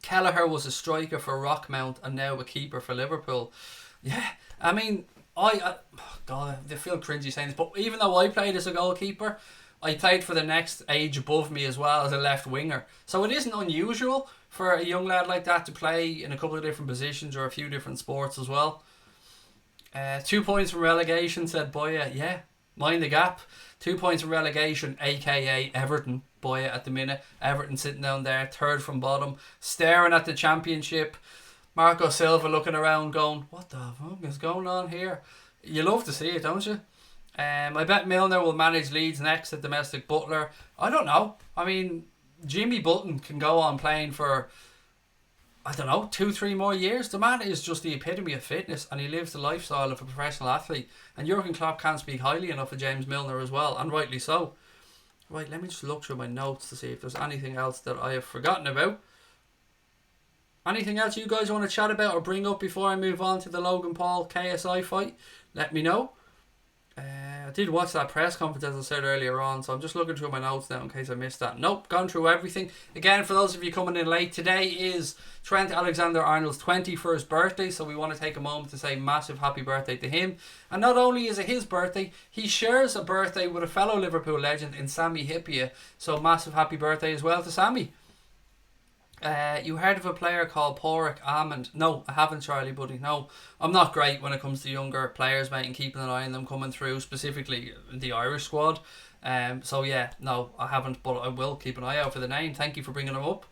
Kelleher was a striker for Rockmount and now a keeper for Liverpool. Yeah, I mean, God, I feel cringy saying this, but even though I played as a goalkeeper, I played for the next age above me as well as a left winger. So it isn't unusual for a young lad like that to play in a couple of different positions or a few different sports as well. 2 points from relegation, said Boya. Yeah, mind the gap. 2 points from relegation, aka Everton. Boya at the minute. Everton sitting down there, third from bottom, staring at the championship. Marco Silva looking around going, what the fuck is going on here? You love to see it, don't you? I bet Milner will manage Leeds next at domestic Butler. I don't know. I mean, Jimmy Button can go on playing for, I don't know, 2-3 more years. The man is just the epitome of fitness, and he lives the lifestyle of a professional athlete. And Jurgen Klopp can't speak highly enough of James Milner as well, and rightly so. Right, let me just look through my notes to see if there's anything else that I have forgotten about. Anything else you guys want to chat about or bring up before I move on to the Logan Paul KSI fight? Let me know. I did watch that press conference, as I said earlier on, so I'm just looking through my notes now in case I missed that. Nope, gone through everything. Again, for those of you coming in late, today is Trent Alexander-Arnold's 21st birthday, so we want to take a moment to say massive happy birthday to him. And not only is it his birthday, he shares a birthday with a fellow Liverpool legend in Sami Hyypiä, so massive happy birthday as well to Sammy. You heard of a player called Porrick Almond? No, I haven't, Charlie, buddy. No, I'm not great when it comes to younger players, mate, and keeping an eye on them coming through, specifically the Irish squad. So yeah, no, I haven't, but I will keep an eye out for the name. Thank you for bringing them up.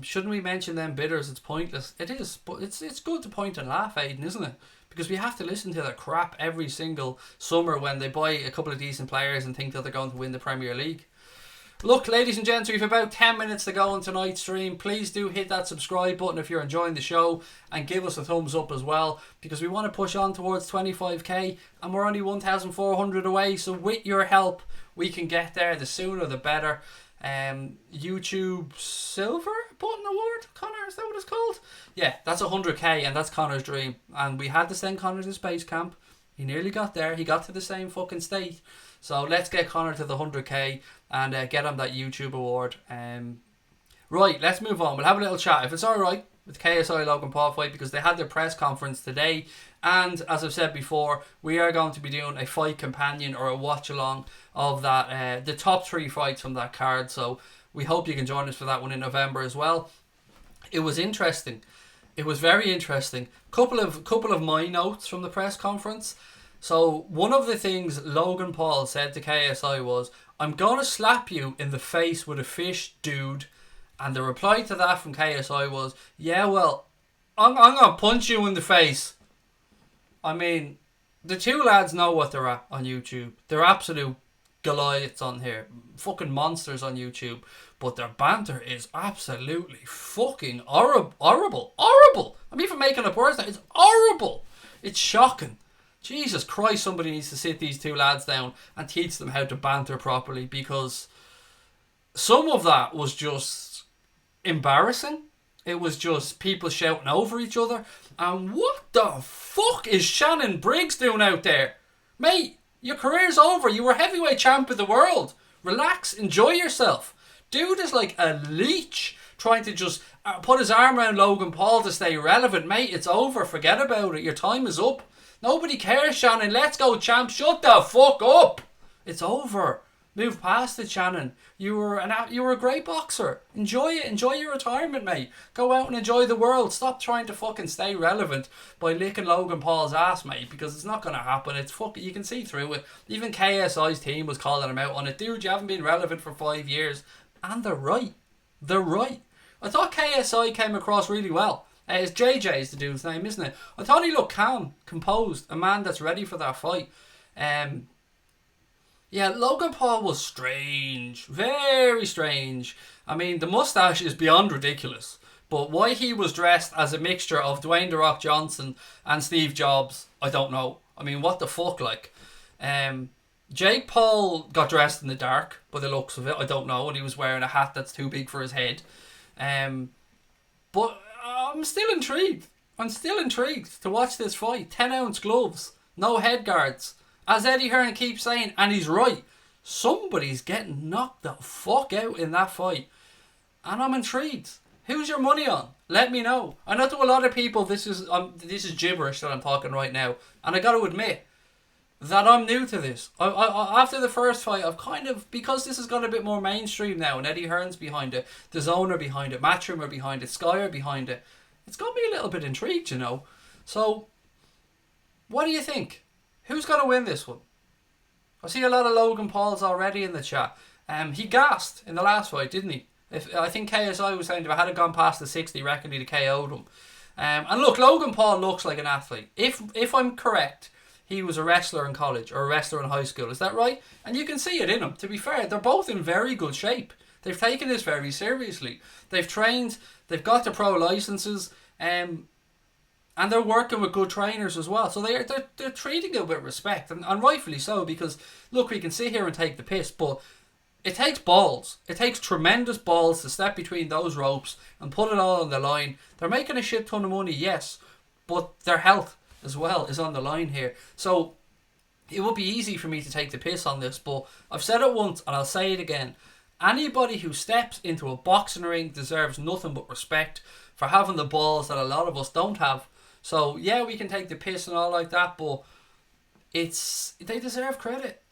Shouldn't we mention them bidders? It's pointless. It is, but it's good to point and laugh, Aiden, isn't it? Because we have to listen to their crap every single summer when they buy a couple of decent players and think that they're going to win the Premier League. Look, ladies and gents, we've about 10 minutes to go on tonight's stream. Please do hit that subscribe button if you're enjoying the show, and give us a thumbs up as well, because we want to push on towards 25k, and we're only 1,400 away. So with your help, we can get there. The sooner the better. YouTube Silver Button Award, Connor, is that what it's called? Yeah, that's 100k, and that's Connor's dream. And we had to send Connor to space camp. He nearly got there. He got to the same fucking state. So let's get Connor to the 100k and get him that YouTube award. Right, let's move on. We'll have a little chat, if it's alright, with KSI Logan Paul fight, because they had their press conference today. And as I've said before, we are going to be doing a fight companion or a watch along of that, the top 3 fights from that card. So we hope you can join us for that one in November as well. It was interesting. It was very interesting. Couple of my notes from the press conference. So one of the things Logan Paul said to KSI was, "I'm gonna slap you in the face with a fish, dude." And the reply to that from KSI was, "Yeah, well, I'm gonna punch you in the face." I mean, the two lads know what they're at on YouTube. They're absolute Goliaths on here. Fucking monsters on YouTube. But their banter is absolutely fucking horrible. Horrible. I'm even making up words now. It's horrible. It's shocking. Jesus Christ, somebody needs to sit these two lads down and teach them how to banter properly, because some of that was just embarrassing. It was just people shouting over each other. And what the fuck is Shannon Briggs doing out there? Mate, your career's over. You were heavyweight champ of the world. Relax, enjoy yourself. Dude is like a leech trying to just put his arm around Logan Paul to stay relevant. Mate, it's over. Forget about it. Your time is up. Nobody cares, Shannon. Let's go, champ. Shut the fuck up. It's over. Move past it, Shannon. You were a great boxer. Enjoy it. Enjoy your retirement, mate. Go out and enjoy the world. Stop trying to fucking stay relevant by licking Logan Paul's ass, mate, because it's not going to happen. It's fucking, you can see through it. Even KSI's team was calling him out on it. Dude, you haven't been relevant for 5 years. And they're right. They're right. I thought KSI came across really well. It's JJ's the dude's name, isn't it? I thought he looked calm, composed, a man that's ready for that fight. Yeah, Logan Paul was strange. Very strange. I mean, the mustache is beyond ridiculous. But why he was dressed as a mixture of Dwayne "The Rock" Johnson and Steve Jobs, I don't know. I mean, what the fuck, like? Jake Paul got dressed in the dark, by the looks of it. I don't know. And he was wearing a hat that's too big for his head. But I'm still intrigued. I'm still intrigued to watch this fight. 10-ounce gloves. No head guards. As Eddie Hearn keeps saying, and he's right, somebody's getting knocked the fuck out in that fight. And I'm intrigued. Who's your money on? Let me know. I know to a lot of people this is gibberish that I'm talking right now. And I got to admit that I'm new to this. I after the first fight, I've kind of, because this has got a bit more mainstream now, and Eddie Hearn's behind it, the Zone are behind it, Matchroom are behind it, Sky are behind it. It's got me a little bit intrigued, you know. So, what do you think? Who's going to win this one? I see a lot of Logan Pauls already in the chat. He gassed in the last fight, didn't he? I think KSI was saying if I had gone past the 60, reckon he'd have KO'd him. And look, Logan Paul looks like an athlete. If I'm correct, he was a wrestler in college or a wrestler in high school. Is that right? And you can see it in him. To be fair, they're both in very good shape. They've taken this very seriously. They've trained. They've got the pro licenses. And they're working with good trainers as well. So they're treating it with respect. And rightfully so, because, look, we can sit here and take the piss, but it takes balls. It takes tremendous balls to step between those ropes and put it all on the line. They're making a shit ton of money, yes, but their health as well is on the line here. So it would be easy for me to take the piss on this, but I've said it once and I'll say it again. Anybody who steps into a boxing ring deserves nothing but respect for having the balls that a lot of us don't have. So yeah, we can take the piss and all like that, but they deserve credit.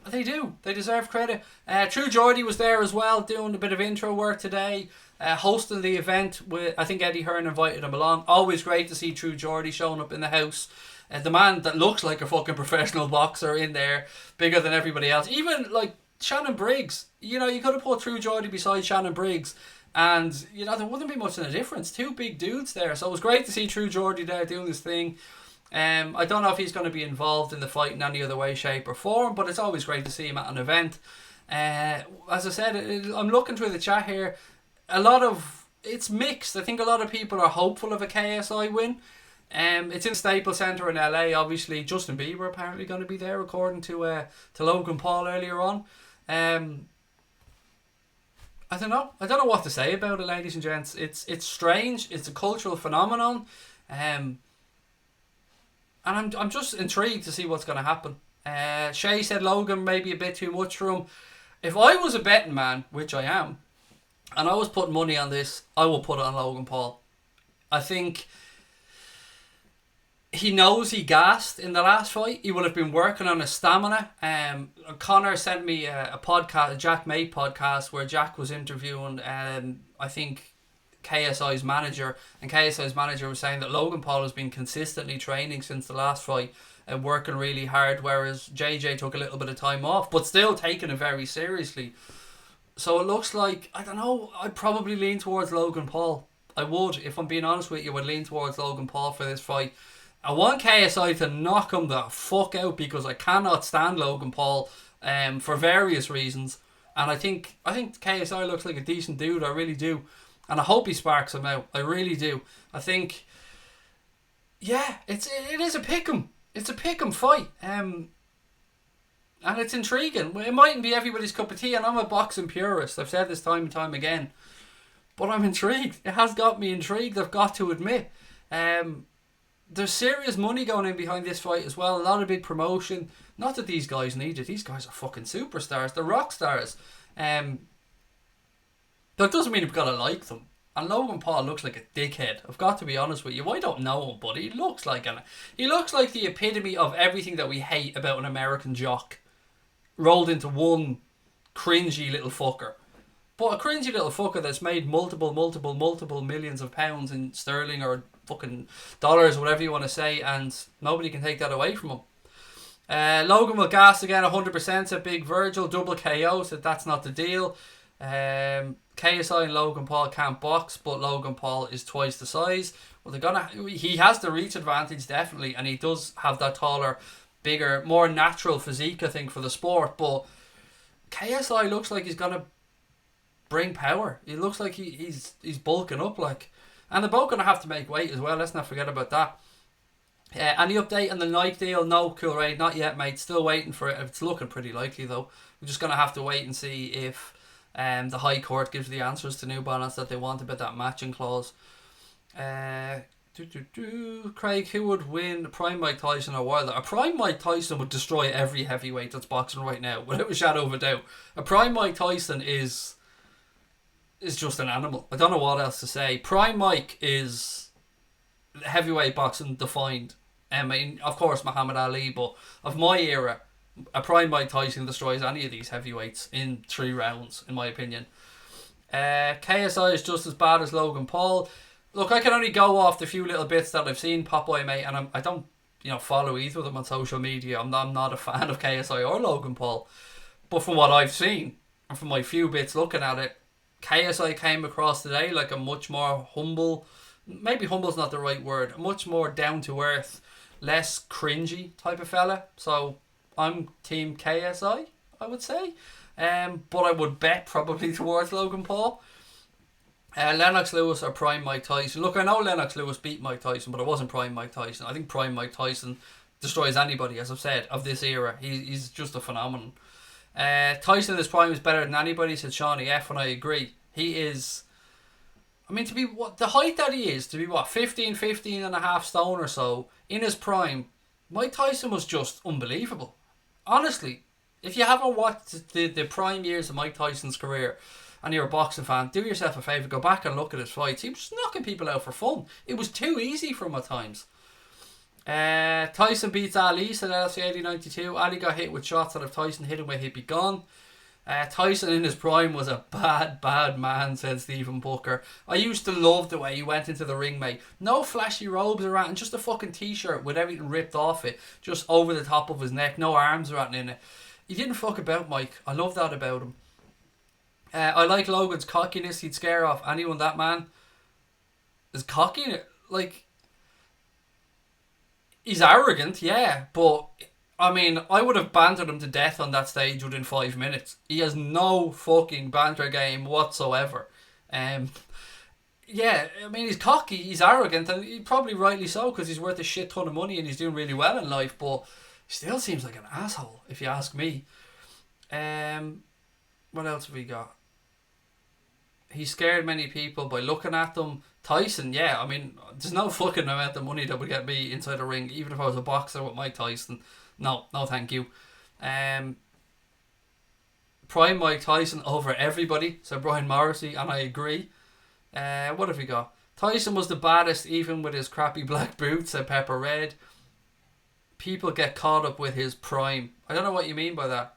They do. They deserve credit. True Geordie was there as well, doing a bit of intro work today, hosting the event. I think Eddie Hearn invited him along. Always great to see True Geordie showing up in the house. The man that looks like a fucking professional boxer in there, bigger than everybody else. Even like Shannon Briggs. You know, you could have put True Geordie beside Shannon Briggs, and you know there wouldn't be much of a difference. Two big dudes there. So it was great to see True Geordie there doing this thing. I don't know if he's going to be involved in the fight in any other way, shape or form, but it's always great to see him at an event. As I said, I'm looking through the chat here. It's mixed. I think a lot of people are hopeful of a KSI win. It's in Staples Centre in LA. Obviously, Justin Bieber apparently going to be there, according to Logan Paul earlier on. I don't know. I don't know what to say about it, ladies and gents. It's strange. It's a cultural phenomenon, and I'm just intrigued to see what's going to happen. Shay said Logan may be a bit too much for him. If I was a betting man, which I am, and I was putting money on this, I will put it on Logan Paul. I think he knows he gassed in the last fight. He will have been working on his stamina. Connor sent me a podcast, a Jack May podcast, where Jack was interviewing, I think, KSI's manager, and KSI's manager was saying that Logan Paul has been consistently training since the last fight and working really hard, whereas JJ took a little bit of time off, but still taking it very seriously. So it looks like, I don't know, I'd probably lean towards Logan Paul. I would, if I'm being honest with you, would lean towards Logan Paul for this fight. I want KSI to knock him the fuck out, because I cannot stand Logan Paul for various reasons. And I think KSI looks like a decent dude, I really do. And I hope he sparks him out. I really do. I think, yeah, it is a pick'em. It's a pick'em fight. And it's intriguing. It mightn't be everybody's cup of tea, and I'm a boxing purist. I've said this time and time again. But I'm intrigued. It has got me intrigued, I've got to admit. There's serious money going in behind this fight as well. A lot of big promotion. Not that these guys need it. These guys are fucking superstars. They're rock stars. That doesn't mean you've got to like them. And Logan Paul looks like a dickhead. I've got to be honest with you. I don't know him, but he looks like the epitome of everything that we hate about an American jock, rolled into one cringy little fucker. But a cringy little fucker that's made multiple millions of pounds in sterling or fucking dollars, whatever you want to say, and nobody can take that away from him. Logan will gas again 100%, said Big Virgil. Double KO, said that's not the deal. KSI and Logan Paul can't box, but Logan Paul is twice the size. Well, he has the reach advantage, definitely, and he does have that taller, bigger, more natural physique, I think, for the sport. But KSI looks like he's gonna bring power. He looks like he's bulking up, like, and they're both gonna have to make weight as well. Let's not forget about that. Any update on the Nike deal? No, Cool Ray, not yet, mate. Still waiting for it. It's looking pretty likely though. We're just gonna have to wait and see if the High Court gives the answers to New Balance that they want about that matching clause. Craig, who would win, Prime Mike Tyson or Wilder? A Prime Mike Tyson would destroy every heavyweight that's boxing right now, without a shadow of a doubt. A Prime Mike Tyson is just an animal. I don't know what else to say. Prime Mike is heavyweight boxing defined. I mean, of course, Muhammad Ali, but of my era, a Prime Mike Tyson destroys any of these heavyweights in 3 rounds, in my opinion. KSI is just as bad as Logan Paul. Look, I can only go off the few little bits that I've seen, Popboy, mate, and I don't, follow either of them on social media. I'm not a fan of KSI or Logan Paul. But from what I've seen, and from my few bits looking at it, KSI came across today like a much more humble, maybe humble's not the right word, a much more down-to-earth, less cringy type of fella. So I'm team KSI, I would say. But I would bet probably towards Logan Paul. Lennox Lewis or Prime Mike Tyson. Look, I know Lennox Lewis beat Mike Tyson, but it wasn't Prime Mike Tyson. I think Prime Mike Tyson destroys anybody, as I've said, of this era. He's just a phenomenon. Tyson in his prime is better than anybody, said Shawnee F, and I agree. He is, I mean, to be what the height that he is, to be 15 and a half stone or so in his prime, Mike Tyson was just unbelievable. Honestly, if you haven't watched the prime years of Mike Tyson's career and you're a boxing fan, do yourself a favour, go back and look at his fights. He was just knocking people out for fun. It was too easy for him at times. Tyson beats Ali, said LFC 8092. Ali got hit with shots that if Tyson hit him with, he'd be gone. Tyson in his prime was a bad man, said Stephen Booker. I used to love the way he went into the ring, mate. No flashy robes or anything, just a fucking t-shirt with everything ripped off it, just over the top of his neck, no arms or anything in it. He didn't fuck about, Mike. I love that about him. I like Logan's cockiness. He'd scare off anyone. That man is cocky. Like, he's arrogant, yeah, but I mean, I would have bantered him to death on that stage within 5 minutes. He has no fucking banter game whatsoever. Um, yeah, I mean, he's cocky, he's arrogant, and he probably rightly so because he's worth a shit ton of money and he's doing really well in life. But he still seems like an asshole, if you ask me. What else have we got? He scared many people by looking at them. Tyson, yeah, I mean, there's no fucking amount of money that would get me inside a ring, even if I was a boxer with Mike Tyson. No, no, thank you. Um, Prime Mike Tyson over everybody, said Brian Morrissey, and I agree. What have we got? Tyson was the baddest, even with his crappy black boots, said Pepper Red. People get caught up with his prime. I don't know what you mean by that.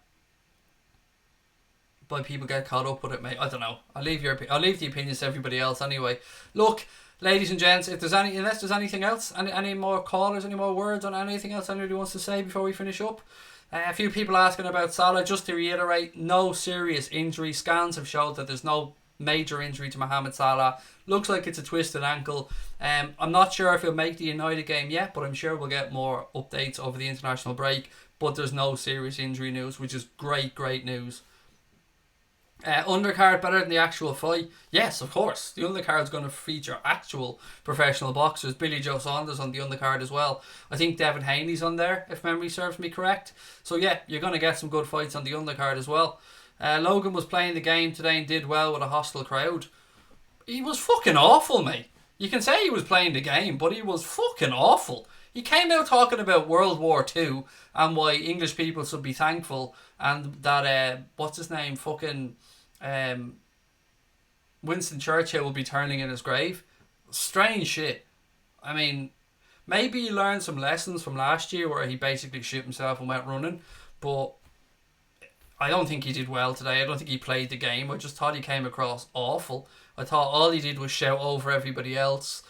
By people get caught up with it, mate. I don't know. I'll leave the opinions to everybody else anyway. Look, ladies and gents, unless there's anything else, any more callers, any more words on anything else anybody wants to say before we finish up. A few people asking about Salah. Just to reiterate, no serious injury. Scans have showed that there's no major injury to Mohamed Salah. Looks like it's a twisted ankle. I'm not sure if he'll make the United game yet, but I'm sure we'll get more updates over the international break. But there's no serious injury news, which is great news. Undercard better than the actual fight? Yes, of course. The undercard's going to feature actual professional boxers. Billy Joe Saunders on the undercard as well. I think Devin Haney's on there, if memory serves me correct. So yeah, you're going to get some good fights on the undercard as well. Logan was playing the game today and did well with a hostile crowd. He was fucking awful, mate. You can say he was playing the game, but he was fucking awful. He came out talking about World War II and why English people should be thankful, and that what's his name, fucking Winston Churchill will be turning in his grave. Strange shit. I mean, maybe he learned some lessons from last year where he basically shit himself and went running, but I don't think he did well today. I don't think he played the game. I just thought he came across awful. I thought all he did was shout over everybody else.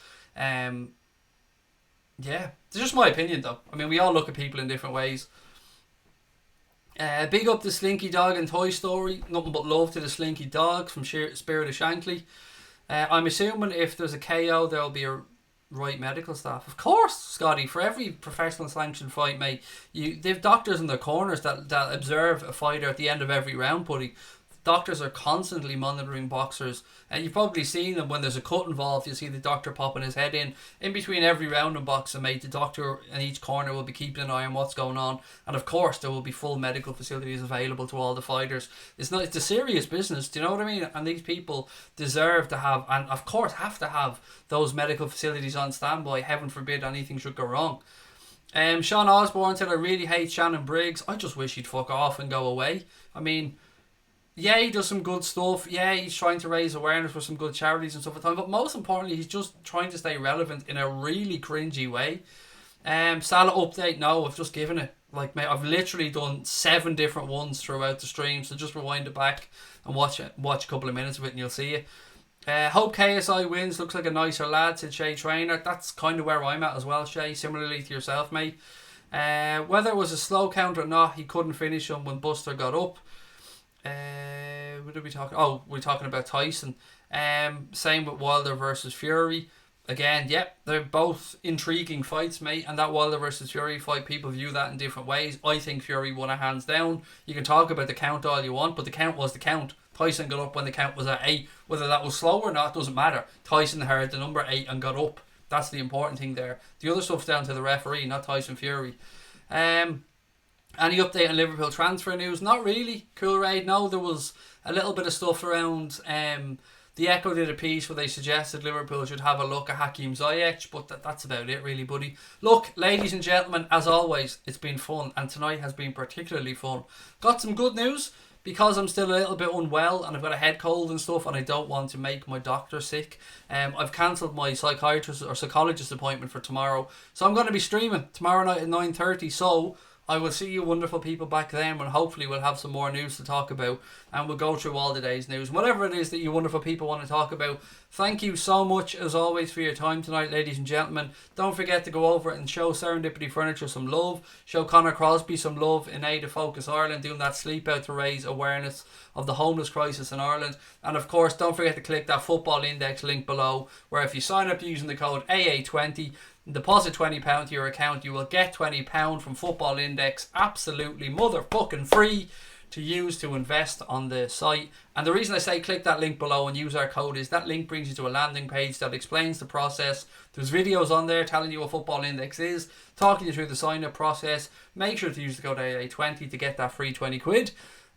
Yeah, it's just my opinion though. I mean, we all look at people in different ways. Big up the Slinky Dog and Toy Story. Nothing but love to the Slinky Dogs from Spirit of Shankly. I'm assuming if there's a KO, there'll be a right medical staff. Of course, Scotty. For every professional sanctioned fight, mate, they've doctors in their corners that observe a fighter at the end of every round, buddy. Doctors are constantly monitoring boxers, and you've probably seen them when there's a cut involved. You see the doctor popping his head in between every round in boxing, mate. The doctor in each corner will be keeping an eye on what's going on, and of course there will be full medical facilities available to all the fighters. It's a serious business, do you know what I mean? And these people deserve to have, and of course have to have, those medical facilities on standby. Heaven forbid anything should go wrong. Sean Osborne said, I really hate Shannon Briggs. I just wish he'd fuck off and go away. I mean, yeah, he does some good stuff. Yeah, he's trying to raise awareness for some good charities and stuff at the time. But most importantly, he's just trying to stay relevant in a really cringy way. Salah update, no, I've just given it. Like, mate, I've literally done 7 different ones throughout the stream. So just rewind it back and watch a couple of minutes of it and you'll see it. Hope KSI wins. Looks like a nicer lad, said Shay Trainer. That's kind of where I'm at as well, Shay. Similarly to yourself, mate. Whether it was a slow count or not, he couldn't finish him when Buster got up. What are we talking? Oh, we're talking about Tyson. Same with Wilder versus Fury. Again, yep, they're both intriguing fights, mate. And that Wilder versus Fury fight, people view that in different ways. I think Fury won it hands down. You can talk about the count all you want, but the count was the count. Tyson got up when the count was at 8. Whether that was slow or not doesn't matter. Tyson heard the number 8 and got up. That's the important thing there. The other stuff's down to the referee, not Tyson Fury. Any update on Liverpool transfer news? Not really. Cool Raid. No, there was a little bit of stuff around. The Echo did a piece where they suggested Liverpool should have a look at Hakim Ziyech, but that's about it really, buddy. Look, ladies and gentlemen, as always, it's been fun, and tonight has been particularly fun. Got some good news, because I'm still a little bit unwell and I've got a head cold and stuff and I don't want to make my doctor sick. I've cancelled my psychiatrist or psychologist appointment for tomorrow, so I'm going to be streaming tomorrow night at 9:30, so I will see you wonderful people back then, and hopefully we'll have some more news to talk about, and we'll go through all the day's news. Whatever it is that you wonderful people want to talk about, Thank you so much, as always, for your time tonight, ladies and gentlemen. Don't forget to go over and show Serendipity Furniture some love. Show Conor Crosby some love in aid of Focus Ireland, doing that sleep out to raise awareness of the homeless crisis in Ireland. And of course, don't forget to click that Football Index link below, where if you sign up using the code AA20, deposit £20 to your account, you will get £20 from Football Index, absolutely motherfucking free to use to invest on the site. And the reason I say click that link below and use our code is that link brings you to a landing page that explains the process. There's videos on there telling you what Football Index is, talking you through the sign up process. Make sure to use the code AA20 to get that free 20 quid.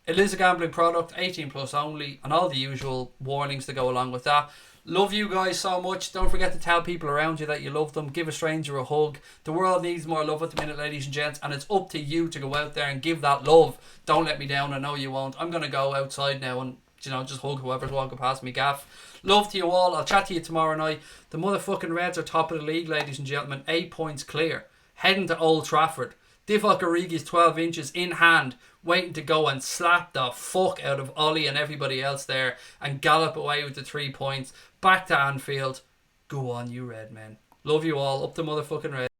It is a gambling product, 18 plus only, and all the usual warnings that go along with that. Love you guys so much. Don't forget to tell people around you that you love them. Give a stranger a hug. The world needs more love at the minute, ladies and gents, and it's up to you to go out there and give that love. Don't let me down. I know you won't. I'm going to go outside now and, just hug whoever's walking past me gaff. Love to you all. I'll chat to you tomorrow night. The motherfucking Reds are top of the league, ladies and gentlemen. 8 points clear. Heading to Old Trafford. Divock Origi's 12 inches in hand, waiting to go and slap the fuck out of Ollie and everybody else there and gallop away with the 3 points. Back to Anfield. Go on, you red men. Love you all. Up the motherfucking Reds.